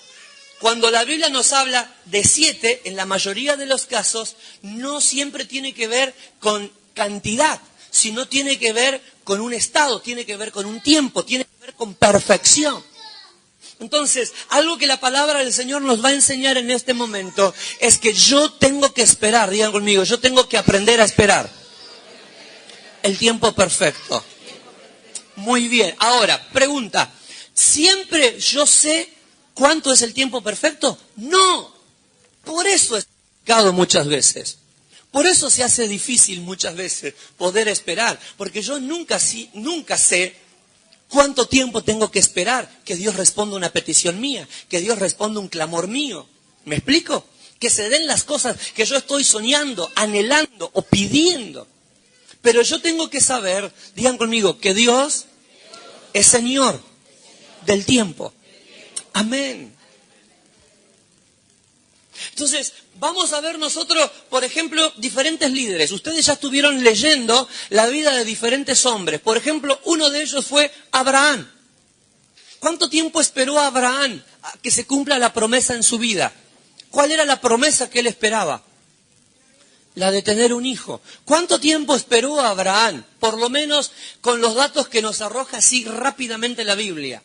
cuando la Biblia nos habla de 7, en la mayoría de los casos, no siempre tiene que ver con cantidad, sino tiene que ver con un estado, tiene que ver con un tiempo, tiene que ver con perfección. Entonces, algo que la palabra del Señor nos va a enseñar en este momento es que yo tengo que esperar, digan conmigo, yo tengo que aprender a esperar el tiempo perfecto. Muy bien, ahora, pregunta, ¿siempre yo sé cuánto es el tiempo perfecto? No, por eso es complicado muchas veces. Por eso se hace difícil muchas veces poder esperar, porque yo nunca sé cuánto tiempo tengo que esperar que Dios responda una petición mía, que Dios responda un clamor mío. ¿Me explico? Que se den las cosas que yo estoy soñando, anhelando o pidiendo. Pero yo tengo que saber, digan conmigo, que Dios es Señor del tiempo. Amén. Entonces, vamos a ver nosotros, por ejemplo, diferentes líderes. Ustedes ya estuvieron leyendo la vida de diferentes hombres. Por ejemplo, uno de ellos fue Abraham. ¿Cuánto tiempo esperó Abraham a que se cumpla la promesa en su vida? ¿Cuál era la promesa que él esperaba? La de tener un hijo. ¿Cuánto tiempo esperó Abraham? Por lo menos con los datos que nos arroja así rápidamente la Biblia.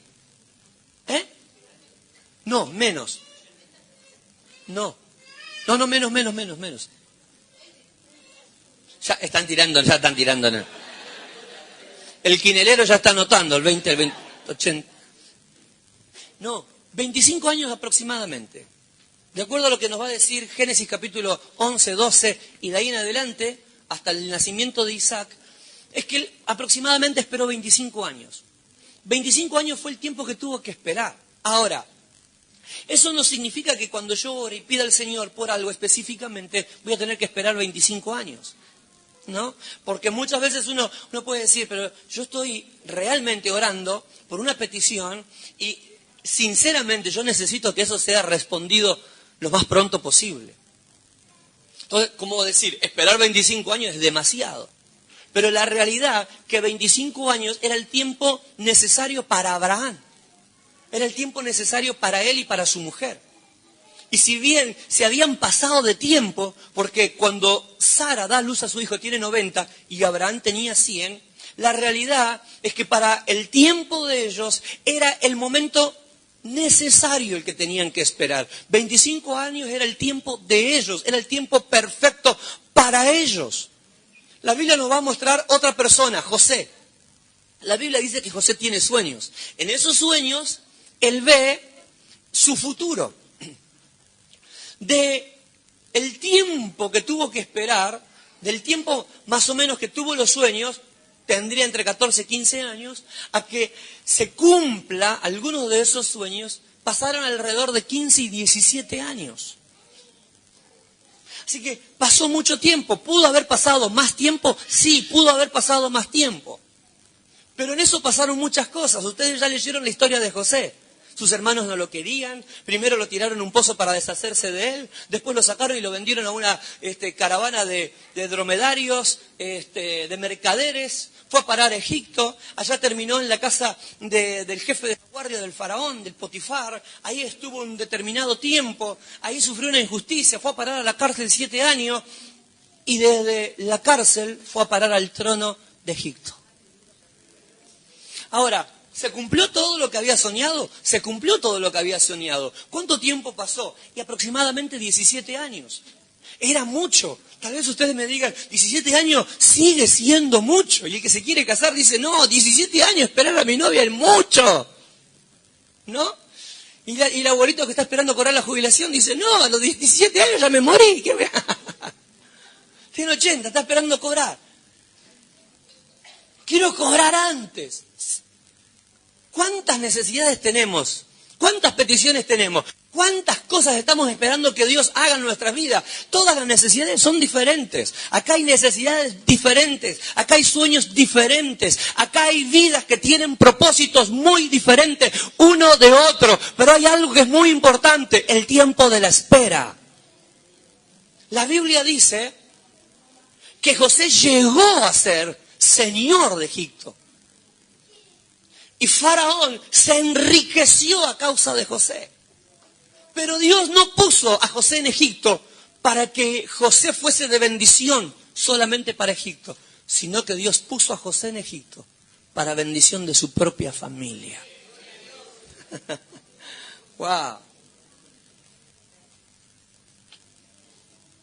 No, menos. No, menos. Ya están tirando. El quinelero ya está anotando, el 20, el 20, 80. No, 25 años aproximadamente. De acuerdo a lo que nos va a decir Génesis capítulo 11, 12 y de ahí en adelante, hasta el nacimiento de Isaac, es que él aproximadamente esperó 25 años. 25 años fue el tiempo que tuvo que esperar. Ahora, eso no significa que cuando yo ore y pida al Señor por algo específicamente, voy a tener que esperar 25 años, ¿no? Porque muchas veces uno puede decir, pero yo estoy realmente orando por una petición y sinceramente yo necesito que eso sea respondido lo más pronto posible. Entonces, ¿cómo decir? Esperar 25 años es demasiado. Pero la realidad que 25 años era el tiempo necesario para Abraham. Era el tiempo necesario para él y para su mujer. Y si bien se habían pasado de tiempo, porque cuando Sara da luz a su hijo tiene 90 y Abraham tenía 100, la realidad es que para el tiempo de ellos era el momento necesario el que tenían que esperar. 25 años era el tiempo de ellos, era el tiempo perfecto para ellos. La Biblia nos va a mostrar otra persona, José. La Biblia dice que José tiene sueños. En esos sueños él ve su futuro. De el tiempo que tuvo que esperar, del tiempo más o menos que tuvo los sueños, tendría entre 14 y 15 años, a que se cumpla algunos de esos sueños, pasaron alrededor de 15 y 17 años. Así que pasó mucho tiempo. ¿Pudo haber pasado más tiempo? Sí, pudo haber pasado más tiempo. Pero en eso pasaron muchas cosas. Ustedes ya leyeron la historia de José. Sus hermanos no lo querían, primero lo tiraron en un pozo para deshacerse de él, después lo sacaron y lo vendieron a una caravana de dromedarios, de mercaderes, fue a parar a Egipto, allá terminó en la casa del jefe de la guardia del faraón, del Potifar, ahí estuvo un determinado tiempo, ahí sufrió una injusticia, fue a parar a la cárcel 7 años y desde la cárcel fue a parar al trono de Egipto. Ahora, ¿se cumplió todo lo que había soñado? Se cumplió todo lo que había soñado. ¿Cuánto tiempo pasó? Y aproximadamente 17 años. Era mucho. Tal vez ustedes me digan, 17 años sigue siendo mucho. Y el que se quiere casar dice, no, 17 años esperar a mi novia es mucho. ¿No? Y el abuelito que está esperando cobrar la jubilación dice, no, a los 17 años ya me morí. Tiene 80, está esperando cobrar. Quiero cobrar antes. ¿Cuántas necesidades tenemos ¿Cuántas peticiones tenemos? ¿Cuántas cosas estamos esperando que Dios haga en nuestras vidas? Todas las necesidades son diferentes. Acá hay necesidades diferentes. Acá hay sueños diferentes. Acá hay vidas que tienen propósitos muy diferentes uno de otro. Pero hay algo que es muy importante, el tiempo de la espera. La Biblia dice que José llegó a ser señor de Egipto. Y Faraón se enriqueció a causa de José. Pero Dios no puso a José en Egipto para que José fuese de bendición solamente para Egipto, sino que Dios puso a José en Egipto para bendición de su propia familia. ¡Wow!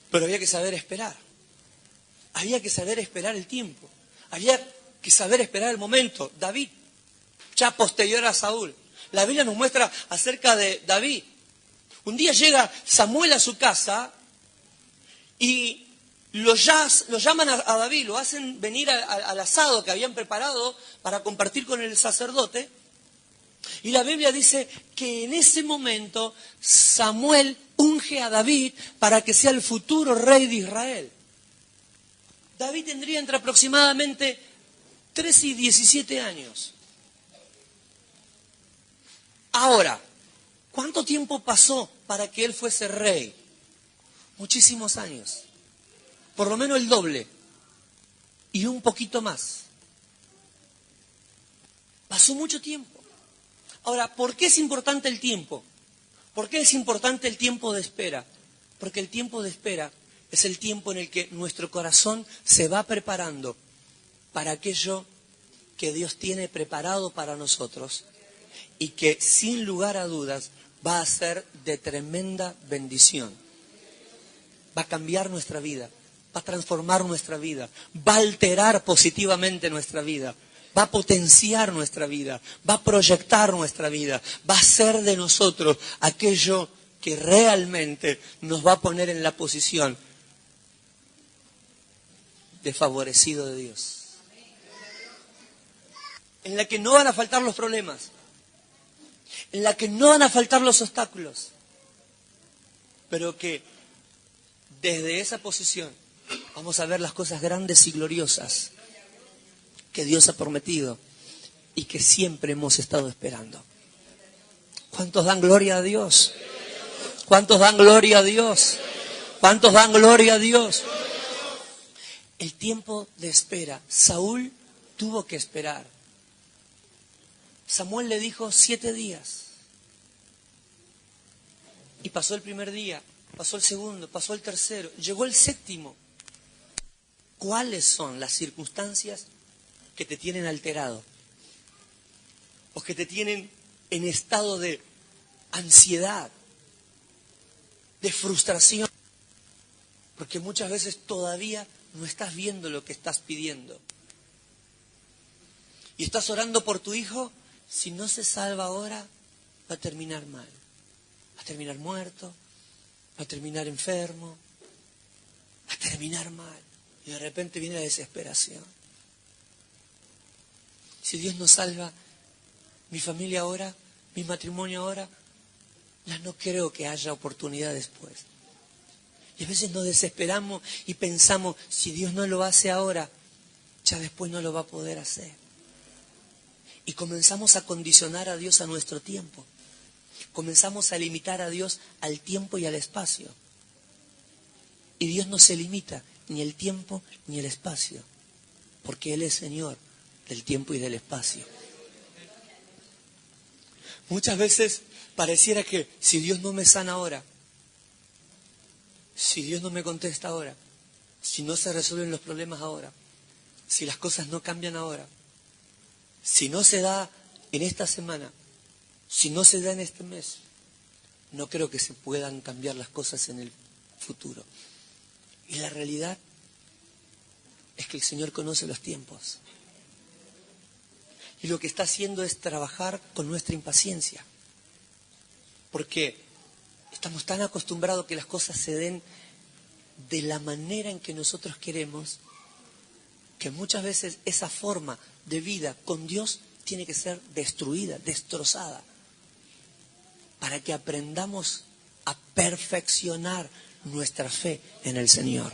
Pero había que saber esperar. Había que saber esperar el tiempo. Había que saber esperar el momento. David, ya posterior a Saúl. La Biblia nos muestra acerca de David. Un día llega Samuel a su casa y lo llaman a David, lo hacen venir al asado que habían preparado para compartir con el sacerdote. Y la Biblia dice que en ese momento Samuel unge a David para que sea el futuro rey de Israel. David tendría entre aproximadamente 13 y 17 años. Ahora, ¿cuánto tiempo pasó para que él fuese rey? Muchísimos años. Por lo menos el doble. Y un poquito más. Pasó mucho tiempo. Ahora, ¿por qué es importante el tiempo? ¿Por qué es importante el tiempo de espera? Porque el tiempo de espera es el tiempo en el que nuestro corazón se va preparando para aquello que Dios tiene preparado para nosotros y que sin lugar a dudas va a ser de tremenda bendición. Va a cambiar nuestra vida, va a transformar nuestra vida, va a alterar positivamente nuestra vida, va a potenciar nuestra vida, va a proyectar nuestra vida, va a hacer de nosotros aquello que realmente nos va a poner en la posición de favorecido de Dios. En la que no van a faltar los problemas, en la que no van a faltar los obstáculos, pero que desde esa posición vamos a ver las cosas grandes y gloriosas que Dios ha prometido y que siempre hemos estado esperando. ¿Cuántos dan gloria a Dios? ¿Cuántos dan gloria a Dios? ¿Cuántos dan gloria a Dios? El tiempo de espera. Saúl tuvo que esperar. Samuel le dijo 7 días. Y pasó el primer día, pasó el segundo, pasó el tercero, llegó el séptimo. ¿Cuáles son las circunstancias que te tienen alterado? O que te tienen en estado de ansiedad, de frustración. Porque muchas veces todavía no estás viendo lo que estás pidiendo. Y estás orando por tu hijo, si no se salva ahora, va a terminar mal. Va a terminar muerto, va a terminar enfermo, va a terminar mal. Y de repente viene la desesperación. Si Dios no salva mi familia ahora, mi matrimonio ahora, ya no creo que haya oportunidad después. Y a veces nos desesperamos y pensamos, si Dios no lo hace ahora, ya después no lo va a poder hacer. Y comenzamos a condicionar a Dios a nuestro tiempo. Comenzamos a limitar a Dios al tiempo y al espacio. Y Dios no se limita ni el tiempo ni el espacio, porque Él es Señor del tiempo y del espacio. Muchas veces pareciera que si Dios no me sana ahora, si Dios no me contesta ahora, si no se resuelven los problemas ahora, si las cosas no cambian ahora, si no se da en esta semana, si no se da en este mes, no creo que se puedan cambiar las cosas en el futuro. Y la realidad es que el Señor conoce los tiempos. Y lo que está haciendo es trabajar con nuestra impaciencia. Porque estamos tan acostumbrados que las cosas se den de la manera en que nosotros queremos, que muchas veces esa forma de vida con Dios tiene que ser destruida, destrozada. para que aprendamos a perfeccionar nuestra fe en el Señor.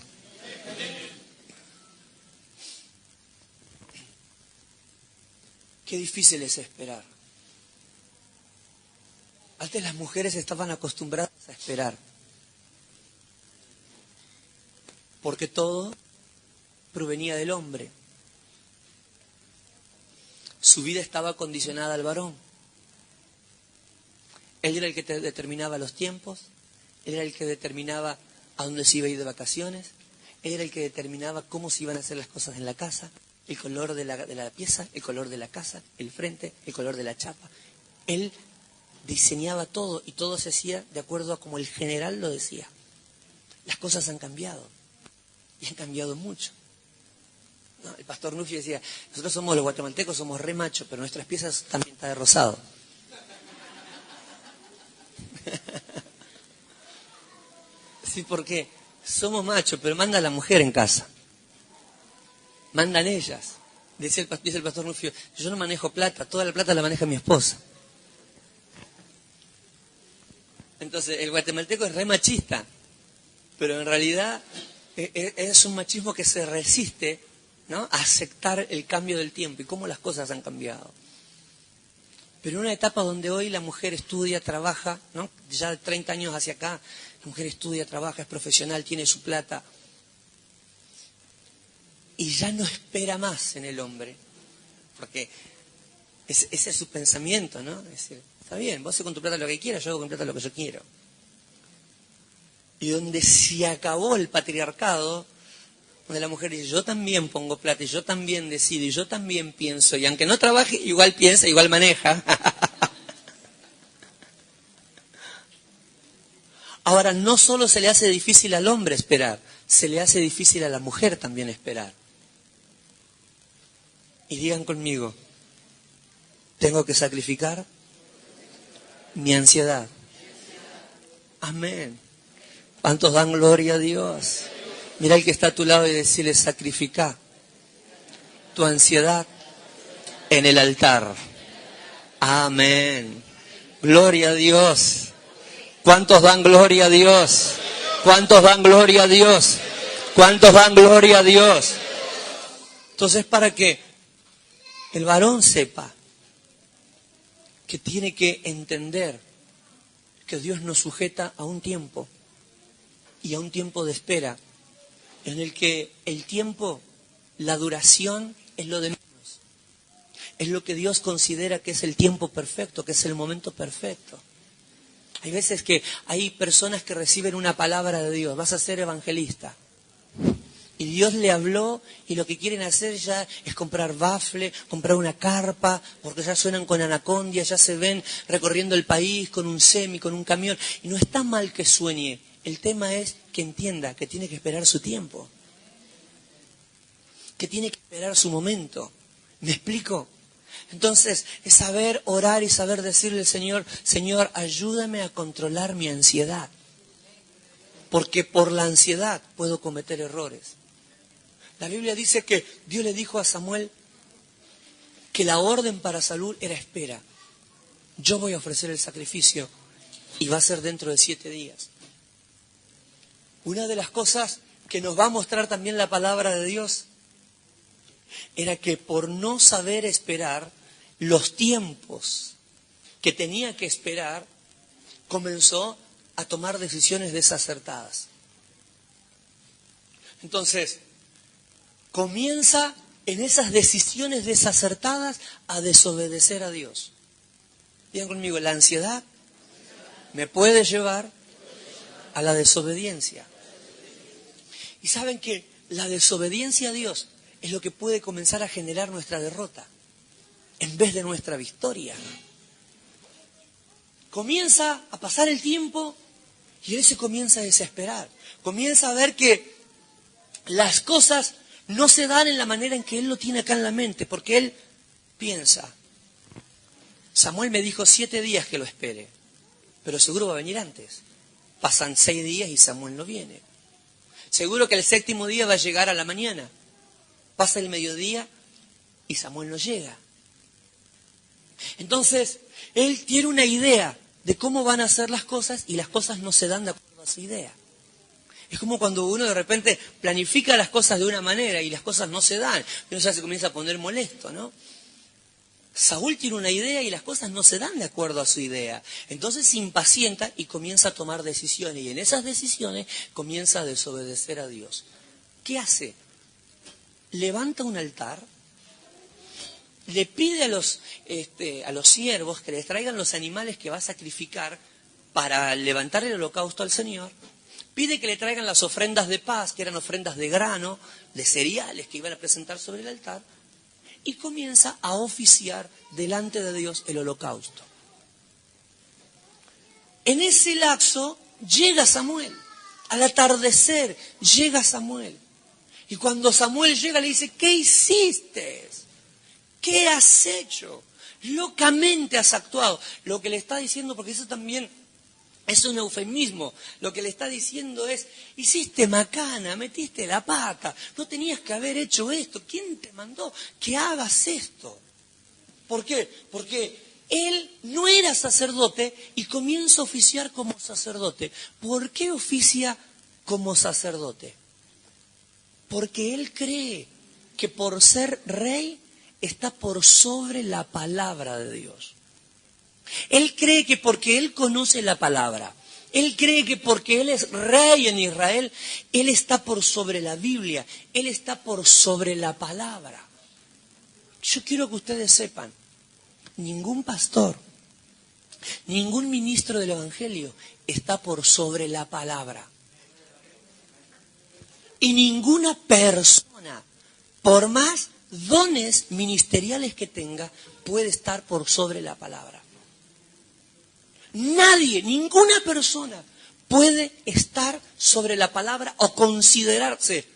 Qué difícil es esperar. Antes las mujeres estaban acostumbradas a esperar, porque todo provenía del hombre. Su vida estaba condicionada al varón. Él era el que determinaba los tiempos, él era el que determinaba a dónde se iba a ir de vacaciones, él era el que determinaba cómo se iban a hacer las cosas en la casa, el color de la pieza, el color de la casa, el frente, el color de la chapa. Él diseñaba todo y todo se hacía de acuerdo a como el general lo decía. Las cosas han cambiado y han cambiado mucho. No, el pastor Nufi decía, nosotros somos los guatemaltecos, somos re machos, pero nuestras piezas también están de rosado. Sí, porque somos machos, pero manda la mujer en casa. Mandan ellas. Dice el pastor Nufio, yo no manejo plata, toda la plata la maneja mi esposa. Entonces, el guatemalteco es re machista, pero en realidad es un machismo que se resiste, ¿no?, a aceptar el cambio del tiempo y cómo las cosas han cambiado. Pero en una etapa donde hoy la mujer estudia, trabaja, ¿no?, ya de 30 años hacia acá, la mujer estudia, trabaja, es profesional, tiene su plata, y ya no espera más en el hombre, porque ese es su pensamiento, ¿no? Es decir, está bien, vos haces con tu plata lo que quieras, yo hago con plata lo que yo quiero. Y donde se acabó el patriarcado, donde la mujer dice, yo también pongo plata, y yo también decido, y yo también pienso, y aunque no trabaje, igual piensa, igual maneja. Ahora, no solo se le hace difícil al hombre esperar, se le hace difícil a la mujer también esperar. Y digan conmigo, tengo que sacrificar mi ansiedad. Amén. ¿Cuántos dan gloria a Dios? Mira el que está a tu lado y decirle, sacrifica tu ansiedad en el altar. Amén. Gloria a Dios. ¿Cuántos dan gloria a Dios? ¿Cuántos dan gloria a Dios? ¿Cuántos dan gloria a Dios? Entonces, para que el varón sepa que tiene que entender que Dios nos sujeta a un tiempo y a un tiempo de espera, en el que el tiempo, la duración es lo de menos. Es lo que Dios considera que es el tiempo perfecto, que es el momento perfecto. Hay veces que hay personas que reciben una palabra de Dios, vas a ser evangelista. Y Dios le habló y lo que quieren hacer ya es comprar bafle, comprar una carpa, porque ya suenan con anacondia, ya se ven recorriendo el país con un semi, con un camión. Y no está mal que sueñe, el tema es que entienda que tiene que esperar su tiempo, que tiene que esperar su momento. ¿Me explico? Entonces, es saber orar y saber decirle al Señor, Señor, ayúdame a controlar mi ansiedad, porque por la ansiedad puedo cometer errores. La Biblia dice que Dios le dijo a Samuel que la orden para Saúl era espera. Yo voy a ofrecer el sacrificio y va a ser dentro de 7 días. Una de las cosas que nos va a mostrar también la palabra de Dios era que por no saber esperar los tiempos que tenía que esperar, comenzó a tomar decisiones desacertadas. Entonces, comienza en esas decisiones desacertadas a desobedecer a Dios. Digan conmigo, la ansiedad me puede llevar a la desobediencia. Y saben que la desobediencia a Dios es lo que puede comenzar a generar nuestra derrota en vez de nuestra victoria. Comienza a pasar el tiempo y él se comienza a desesperar. Comienza a ver que las cosas no se dan en la manera en que él lo tiene acá en la mente, porque él piensa, Samuel me dijo 7 días que lo espere, pero seguro va a venir antes. Pasan 6 días y Samuel no viene. Seguro que el 7º día va a llegar a la mañana. Pasa el mediodía y Samuel no llega. Entonces, él tiene una idea de cómo van a hacer las cosas y las cosas no se dan de acuerdo a su idea. Es como cuando uno de repente planifica las cosas de una manera y las cosas no se dan, y uno ya se comienza a poner molesto, ¿no? Saúl tiene una idea y las cosas no se dan de acuerdo a su idea. Entonces se impacienta y comienza a tomar decisiones, y en esas decisiones comienza a desobedecer a Dios. ¿Qué hace? Levanta un altar, le pide a los siervos que les traigan los animales que va a sacrificar para levantar el holocausto al Señor. Pide que le traigan las ofrendas de paz, que eran ofrendas de grano, de cereales que iban a presentar sobre el altar, y comienza a oficiar delante de Dios el holocausto. En ese lapso llega Samuel, al atardecer llega Samuel, y cuando Samuel llega le dice: ¿qué hiciste? ¿Qué has hecho? Locamente has actuado. Lo que le está diciendo, porque eso también es un eufemismo, lo que le está diciendo es: hiciste macana, metiste la pata, no tenías que haber hecho esto. ¿Quién te mandó que hagas esto? ¿Por qué? Porque él no era sacerdote y comienza a oficiar como sacerdote. ¿Por qué oficia como sacerdote? Porque él cree que por ser rey está por sobre la palabra de Dios. Él cree que porque él conoce la palabra, él cree que porque él es rey en Israel, él está por sobre la Biblia, él está por sobre la palabra. Yo quiero que ustedes sepan, ningún pastor, ningún ministro del Evangelio está por sobre la palabra. Y ninguna persona, por más dones ministeriales que tenga, puede estar por sobre la palabra. Nadie, ninguna persona puede estar sobre la palabra o considerarse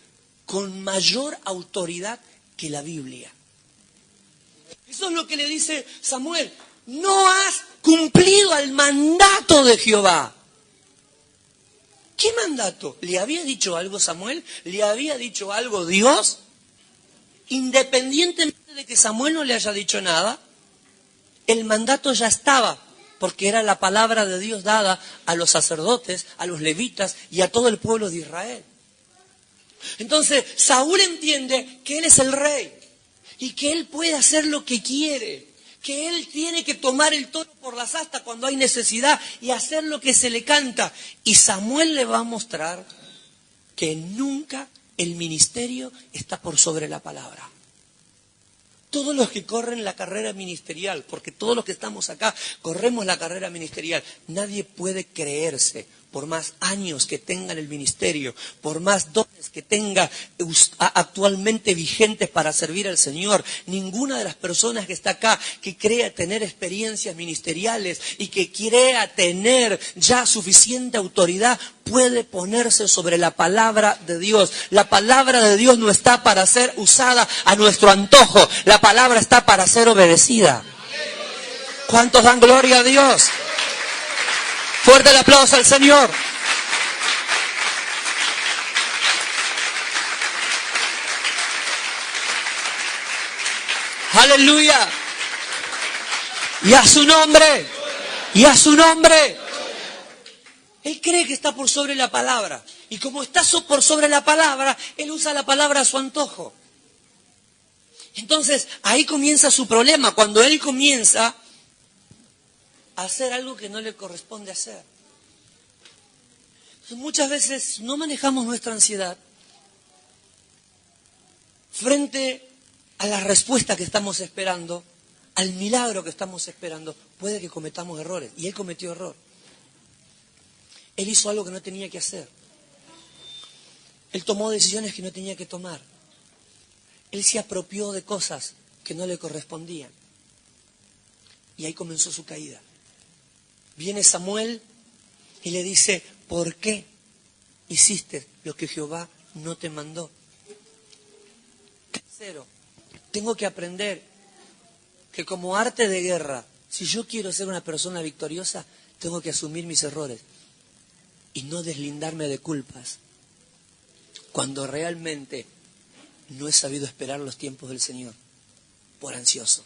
con mayor autoridad que la Biblia. Eso es lo que le dice Samuel: no has cumplido al mandato de Jehová. ¿Qué mandato? ¿Le había dicho algo Samuel? ¿Le había dicho algo Dios? Independientemente de que Samuel no le haya dicho nada, el mandato ya estaba, porque era la palabra de Dios dada a los sacerdotes, a los levitas y a todo el pueblo de Israel. Entonces, Saúl entiende que él es el rey y que él puede hacer lo que quiere, que él tiene que tomar el toro por las astas cuando hay necesidad y hacer lo que se le canta. Y Samuel le va a mostrar que nunca el ministerio está por sobre la palabra. Todos los que corren la carrera ministerial, porque todos los que estamos acá corremos la carrera ministerial, nadie puede creerse, por más años que tenga en el ministerio, por más dones que tenga actualmente vigentes para servir al Señor, ninguna de las personas que está acá, que crea tener experiencias ministeriales y que crea tener ya suficiente autoridad, puede ponerse sobre la palabra de Dios. La palabra de Dios no está para ser usada a nuestro antojo, la palabra está para ser obedecida. ¿Cuántos dan gloria a Dios? Fuerte el aplauso al Señor. Aleluya. Y a su nombre. Y a su nombre. Él cree que está por sobre la palabra. Y como está por sobre la palabra, él usa la palabra a su antojo. Entonces, ahí comienza su problema. Cuando él comienza hacer algo que no le corresponde hacer. Entonces, muchas veces no manejamos nuestra ansiedad frente a la respuesta que estamos esperando, al milagro que estamos esperando. Puede que cometamos errores, y él cometió error. Él hizo algo que no tenía que hacer. Él tomó decisiones que no tenía que tomar. Él se apropió de cosas que no le correspondían. Y ahí comenzó su caída. Viene Samuel y le dice: ¿por qué hiciste lo que Jehová no te mandó? Tercero, tengo que aprender que como arte de guerra, si yo quiero ser una persona victoriosa, tengo que asumir mis errores y no deslindarme de culpas cuando realmente no he sabido esperar los tiempos del Señor por ansioso.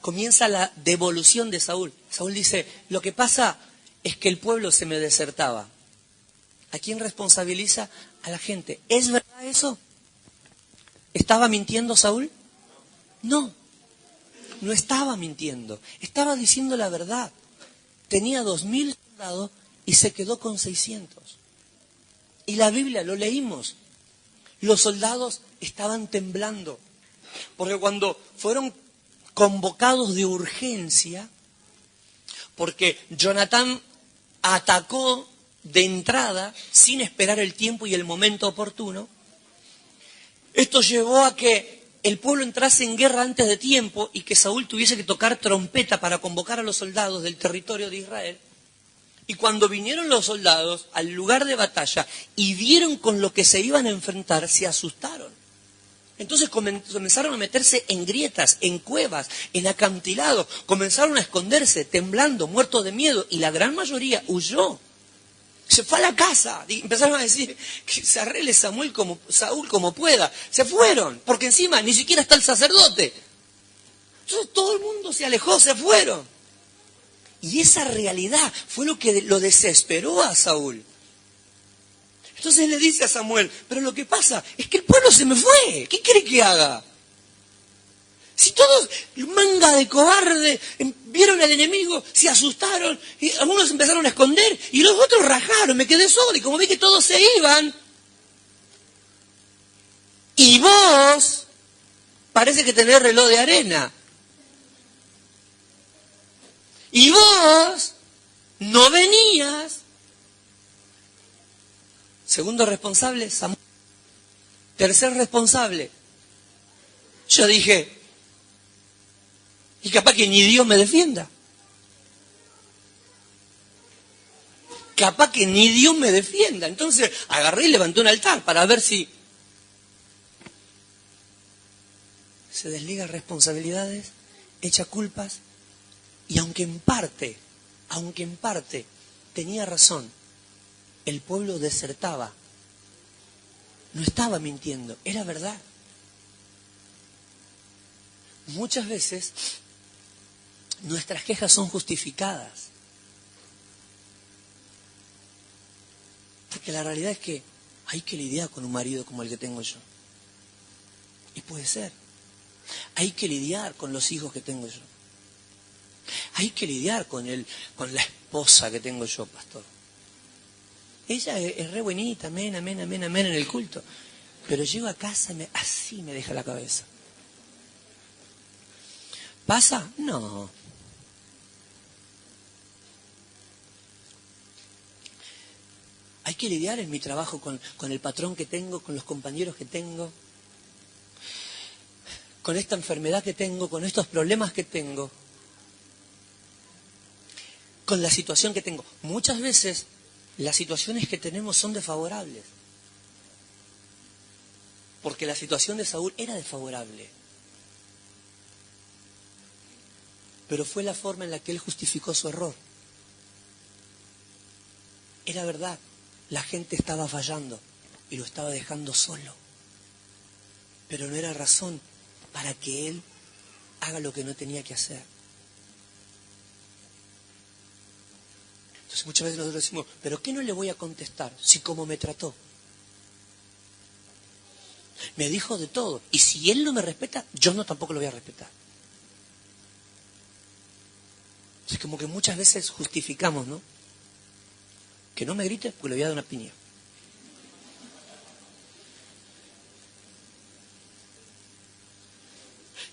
comienza la devolución de Saúl. Saúl dice, lo que pasa es que el pueblo se me desertaba. ¿A quién responsabiliza? A la gente. ¿Es verdad eso? ¿Estaba mintiendo Saúl? No, no estaba mintiendo. Estaba diciendo la verdad. Tenía 2000 soldados y se quedó con 600. Y la Biblia, lo leímos. Los soldados estaban temblando. Porque cuando fueron convocados de urgencia, porque Jonatán atacó de entrada sin esperar el tiempo y el momento oportuno, esto llevó a que el pueblo entrase en guerra antes de tiempo y que Saúl tuviese que tocar trompeta para convocar a los soldados del territorio de Israel. Y cuando vinieron los soldados al lugar de batalla y vieron con lo que se iban a enfrentar, se asustaron. Entonces comenzaron a meterse en grietas, en cuevas, en acantilados, comenzaron a esconderse, temblando, muertos de miedo, y la gran mayoría huyó. Se fue a la casa y empezaron a decir que se arregle Saúl como pueda. Se fueron, porque encima ni siquiera está el sacerdote. Entonces todo el mundo se alejó, se fueron. Y esa realidad fue lo que lo desesperó a Saúl. Entonces le dice a Samuel, pero lo que pasa es que el pueblo se me fue. ¿Qué quiere que haga? Si todos, manga de cobarde, vieron al enemigo, se asustaron, y algunos empezaron a esconder, y los otros rajaron, me quedé solo, y como vi que todos se iban, y vos, parece que tenés reloj de arena, y vos, no venías. Segundo responsable, Samuel. Tercer responsable, yo dije, y capaz que ni Dios me defienda. Capaz que ni Dios me defienda. Entonces agarré y levanté un altar para ver si se desliga responsabilidades, echa culpas, y aunque en parte tenía razón, el pueblo desertaba. No estaba mintiendo, era verdad. Muchas veces nuestras quejas son justificadas. Porque la realidad es que hay que lidiar con un marido como el que tengo yo. Y puede ser. Hay que lidiar con los hijos que tengo yo. Hay que lidiar con la esposa que tengo yo, pastor. Ella es re buenita, amén en el culto. Pero llego a casa y así me deja la cabeza. ¿Pasa? No. Hay que lidiar en mi trabajo con el patrón que tengo, con los compañeros que tengo, con esta enfermedad que tengo, con estos problemas que tengo, con la situación que tengo. Muchas veces las situaciones que tenemos son desfavorables. Porque la situación de Saúl era desfavorable. Pero fue la forma en la que él justificó su error. Era verdad, la gente estaba fallando y lo estaba dejando solo. Pero no era razón para que él haga lo que no tenía que hacer. Entonces muchas veces nosotros decimos, ¿pero qué no le voy a contestar si como me trató? Me dijo de todo. Y si él no me respeta, yo tampoco lo voy a respetar. Es como que muchas veces justificamos, ¿no? Que no me grite porque le voy a dar una piña.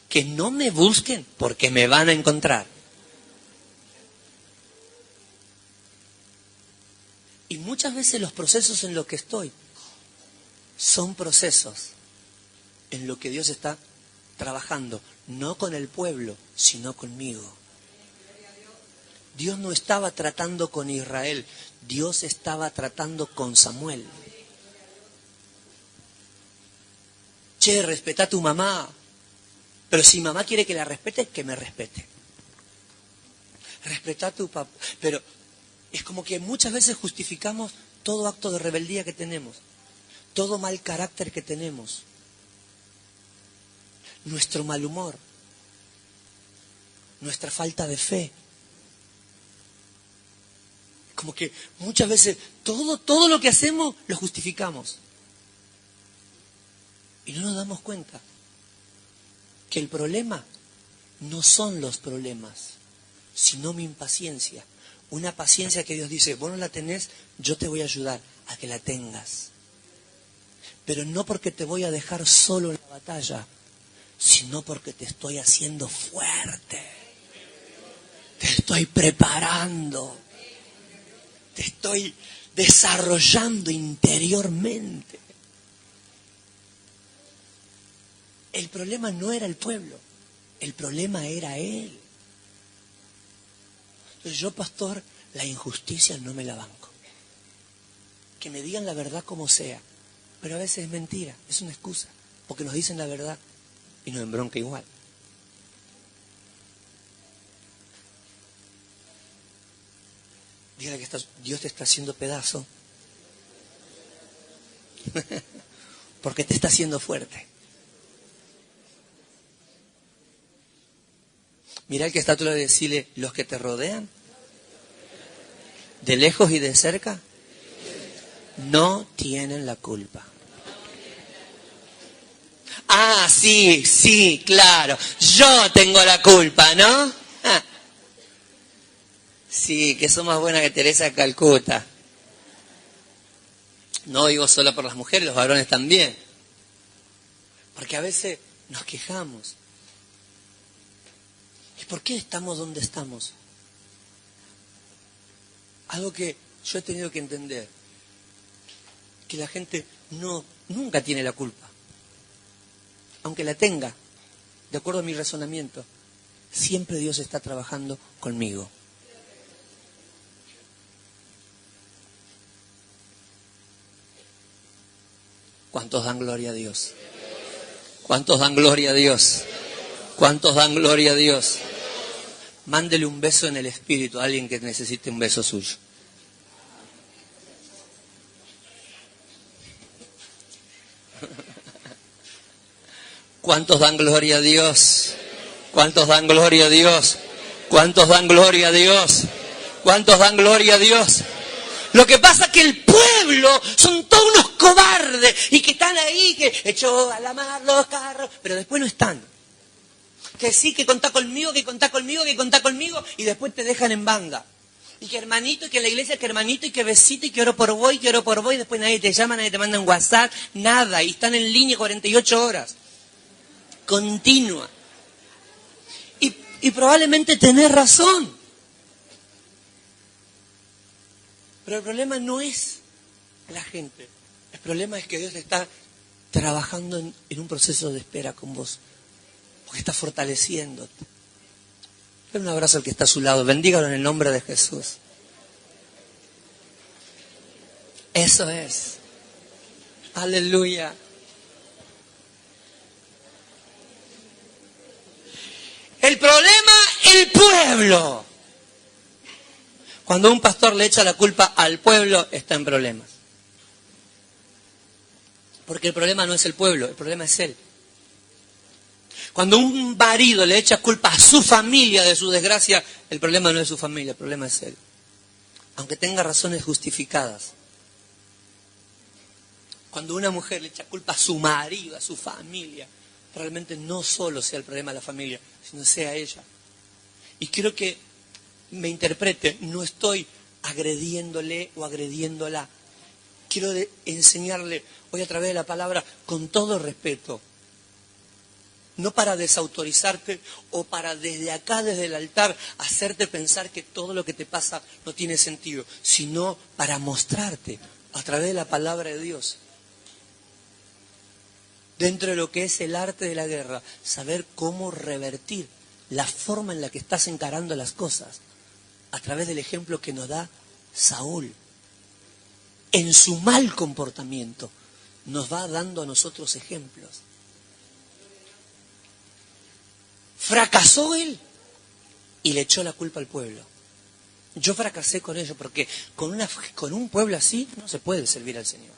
Que no me busquen porque me van a encontrar. Y muchas veces los procesos en los que estoy son procesos en los que Dios está trabajando, no con el pueblo, sino conmigo. Dios no estaba tratando con Israel, Dios estaba tratando con Samuel. Che, respeta a tu mamá. Pero si mamá quiere que la respete, que me respete. Respeta a tu papá. Pero es como que muchas veces justificamos todo acto de rebeldía que tenemos, todo mal carácter que tenemos, nuestro mal humor. nuestra falta de fe. Como que muchas veces todo lo que hacemos lo justificamos. Y no nos damos cuenta que el problema no son los problemas, sino mi impaciencia. Una paciencia que Dios dice, vos no la tenés, yo te voy a ayudar a que la tengas. Pero no porque te voy a dejar solo en la batalla, sino porque te estoy haciendo fuerte. Te estoy preparando. Te estoy desarrollando interiormente. El problema no era el pueblo, el problema era él. Entonces yo, pastor, la injusticia no me la banco. Que me digan la verdad como sea, pero a veces es mentira, es una excusa, porque nos dicen la verdad y nos embronca igual. Dígale que Dios te está haciendo pedazo, porque te está haciendo fuerte. Mira el que está a tu lado y decirle, los que te rodean, de lejos y de cerca, no tienen la culpa. Ah, sí, claro, yo tengo la culpa, ¿no? Ah. Sí, que sos más buena que Teresa de Calcuta. No digo solo por las mujeres, los varones también. Porque a veces nos quejamos. ¿Y por qué estamos donde estamos? Algo que yo he tenido que entender, que la gente nunca tiene la culpa. Aunque la tenga, de acuerdo a mi razonamiento, siempre Dios está trabajando conmigo. ¿Cuántos dan gloria a Dios? ¿Cuántos dan gloria a Dios? ¿Cuántos dan gloria a Dios? Mándele un beso en el espíritu a alguien que necesite un beso suyo. ¿Cuántos dan gloria a Dios? ¿Cuántos dan gloria a Dios? ¿Cuántos dan gloria a Dios? ¿Cuántos dan gloria a Dios? Lo que pasa es que el pueblo son todos unos cobardes y que están ahí, que echó a la mar los carros, pero después no están. Que sí, que contá conmigo, que contá conmigo, que contá conmigo, y después te dejan en banda. Y que hermanito, y que la iglesia, que hermanito, y que besito, y que oro por vos, y que oro por vos, y después nadie te llama, nadie te manda un WhatsApp, nada, y están en línea 48 horas. Continua. Y probablemente tenés razón. Pero el problema no es la gente. El problema es que Dios está trabajando en un proceso de espera con vos. Porque está fortaleciéndote. Dale un abrazo al que está a su lado. Bendígalo en el nombre de Jesús. Eso es. Aleluya. El problema, el pueblo. Cuando un pastor le echa la culpa al pueblo, está en problemas. Porque el problema no es el pueblo, el problema es él. Cuando un marido le echa culpa a su familia de su desgracia, el problema no es su familia, el problema es él. Aunque tenga razones justificadas. Cuando una mujer le echa culpa a su marido, a su familia, realmente no solo sea el problema de la familia, sino sea ella. Y quiero que me interprete, no estoy agrediéndole o agrediéndola. Quiero enseñarle hoy a través de la palabra con todo respeto. No para desautorizarte o para desde acá, desde el altar, hacerte pensar que todo lo que te pasa no tiene sentido, sino para mostrarte a través de la palabra de Dios. Dentro de lo que es el arte de la guerra, saber cómo revertir la forma en la que estás encarando las cosas a través del ejemplo que nos da Saúl. En su mal comportamiento nos va dando a nosotros ejemplos. Fracasó él y le echó la culpa al pueblo. Yo fracasé con ello porque con un pueblo así no se puede servir al Señor.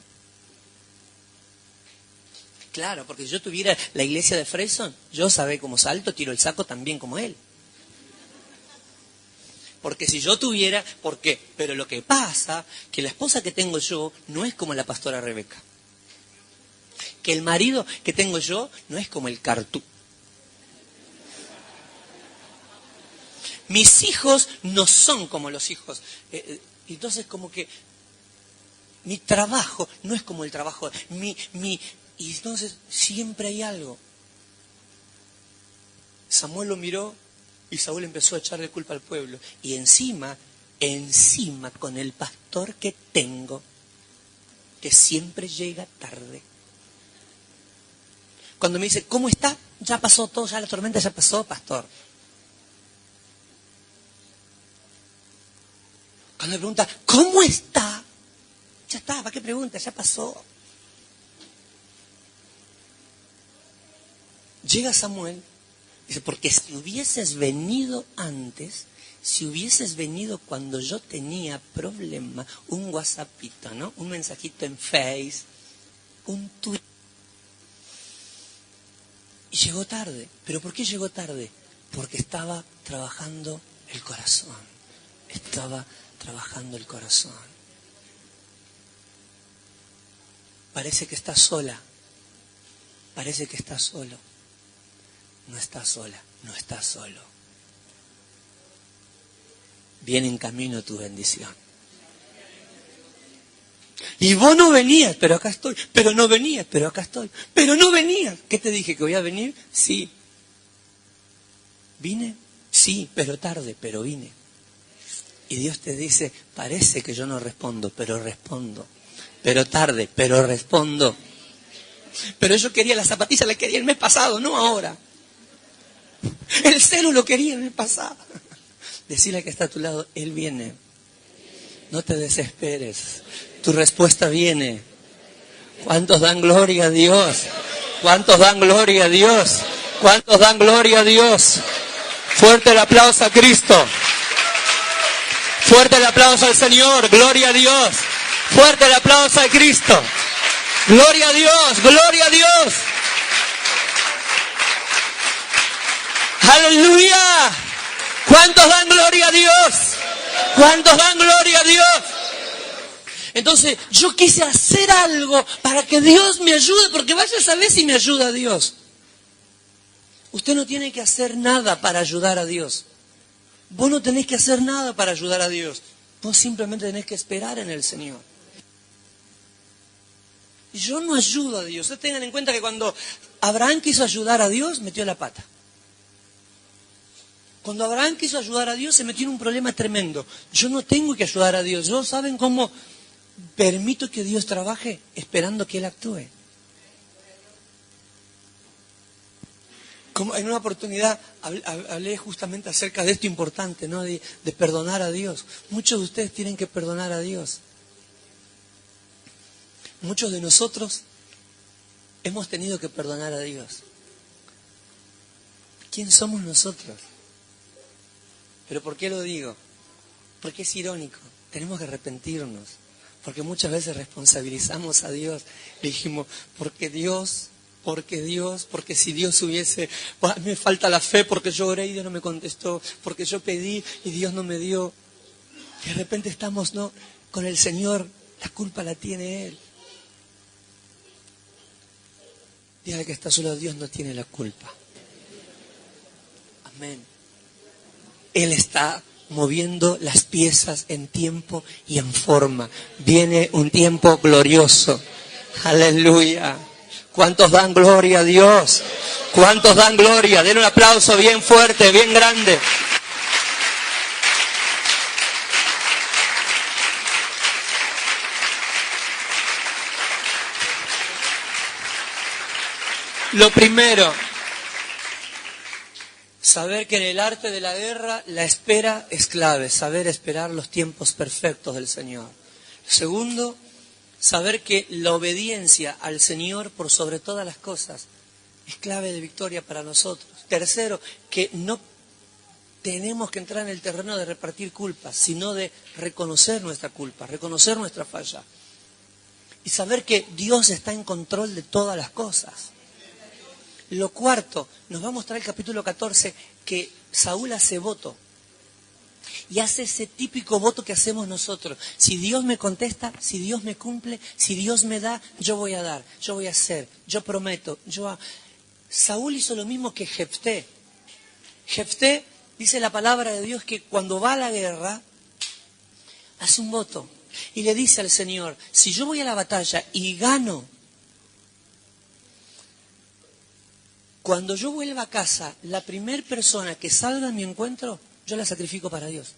Claro, porque si yo tuviera la iglesia de Freyson, yo sabía como salto, tiro el saco también como él. porque si yo tuviera, ¿por qué? Pero lo que pasa, que la esposa que tengo yo no es como la pastora Rebeca. Que el marido que tengo yo no es como el Cartú. Mis hijos no son como los hijos. Entonces como que mi trabajo no es como el trabajo. Y entonces siempre hay algo. Samuel lo miró y Saúl empezó a echarle culpa al pueblo. Y encima con el pastor que tengo, que siempre llega tarde. Cuando me dice, ¿cómo está? Ya pasó todo, ya la tormenta ya pasó, pastor. Cuando me pregunta, ¿cómo está? Ya está, ¿para qué pregunta? Ya pasó. Llega Samuel, dice, porque si hubieses venido antes, si hubieses venido cuando yo tenía problema, un WhatsAppito, ¿no? Un mensajito en Face, un tweet. Y llegó tarde. ¿Pero por qué llegó tarde? Porque estaba trabajando el corazón. Estaba trabajando el corazón. Parece que estás sola. Parece que estás solo. No estás sola, no estás solo. Viene en camino tu bendición. Y vos no venías, pero acá estoy. Pero no venías, pero acá estoy. Pero no venías. ¿Qué te dije? ¿Que voy a venir? Sí. ¿Vine? Sí, pero tarde, pero vine. Y Dios te dice, parece que yo no respondo, pero respondo. Pero tarde, pero respondo. Pero yo quería la zapatilla, la quería el mes pasado, no ahora. El celu lo quería el mes pasado. Decile que está a tu lado, Él viene. No te desesperes. Tu respuesta viene. ¿Cuántos dan gloria a Dios? ¿Cuántos dan gloria a Dios? ¿Cuántos dan gloria a Dios? Fuerte el aplauso a Cristo. Fuerte el aplauso al Señor. Gloria a Dios. Fuerte el aplauso a Cristo. Gloria a Dios. Gloria a Dios. Aleluya. ¿Cuántos dan gloria a Dios? ¿Cuántos dan gloria a Dios? Entonces, yo quise hacer algo para que Dios me ayude, porque vaya a saber si me ayuda Dios. Usted no tiene que hacer nada para ayudar a Dios. Vos no tenés que hacer nada para ayudar a Dios. Vos simplemente tenés que esperar en el Señor. Y yo no ayudo a Dios. Ustedes tengan en cuenta que cuando Abraham quiso ayudar a Dios, metió la pata. Cuando Abraham quiso ayudar a Dios, se metió en un problema tremendo. Yo no tengo que ayudar a Dios. ¿Yo saben cómo permito que Dios trabaje? Esperando que Él actúe. Como en una oportunidad hablé justamente acerca de esto importante, ¿no? De perdonar a Dios. Muchos de ustedes tienen que perdonar a Dios. Muchos de nosotros hemos tenido que perdonar a Dios. ¿Quién somos nosotros? ¿Pero por qué lo digo? Porque es irónico. Tenemos que arrepentirnos. Porque muchas veces responsabilizamos a Dios. Le dijimos, porque si Dios hubiese, me falta la fe porque yo oré y Dios no me contestó, porque yo pedí y Dios no me dio. Y de repente estamos, ¿no? Con el Señor, la culpa la tiene Él. Dígale que está solo, Dios no tiene la culpa. Amén. Él está moviendo las piezas en tiempo y en forma. Viene un tiempo glorioso. Aleluya. ¿Cuántos dan gloria a Dios? ¿Cuántos dan gloria? Den un aplauso bien fuerte, bien grande. Lo primero, saber que en el arte de la guerra la espera es clave, saber esperar los tiempos perfectos del Señor. Segundo, saber que la obediencia al Señor por sobre todas las cosas es clave de victoria para nosotros. Tercero, que no tenemos que entrar en el terreno de repartir culpas, sino de reconocer nuestra culpa, reconocer nuestra falla. Y saber que Dios está en control de todas las cosas. Lo cuarto, nos va a mostrar el capítulo 14 que Saúl hace voto. y hace ese típico voto que hacemos nosotros. Si Dios me contesta, si Dios me cumple, si Dios me da, yo voy a dar, yo voy a hacer, yo prometo. Saúl hizo lo mismo que Jefté. Jefté, dice la palabra de Dios, que cuando va a la guerra, hace un voto y le dice al Señor, si yo voy a la batalla y gano, cuando yo vuelva a casa, la primer persona que salga a mi encuentro, yo la sacrifico para Dios.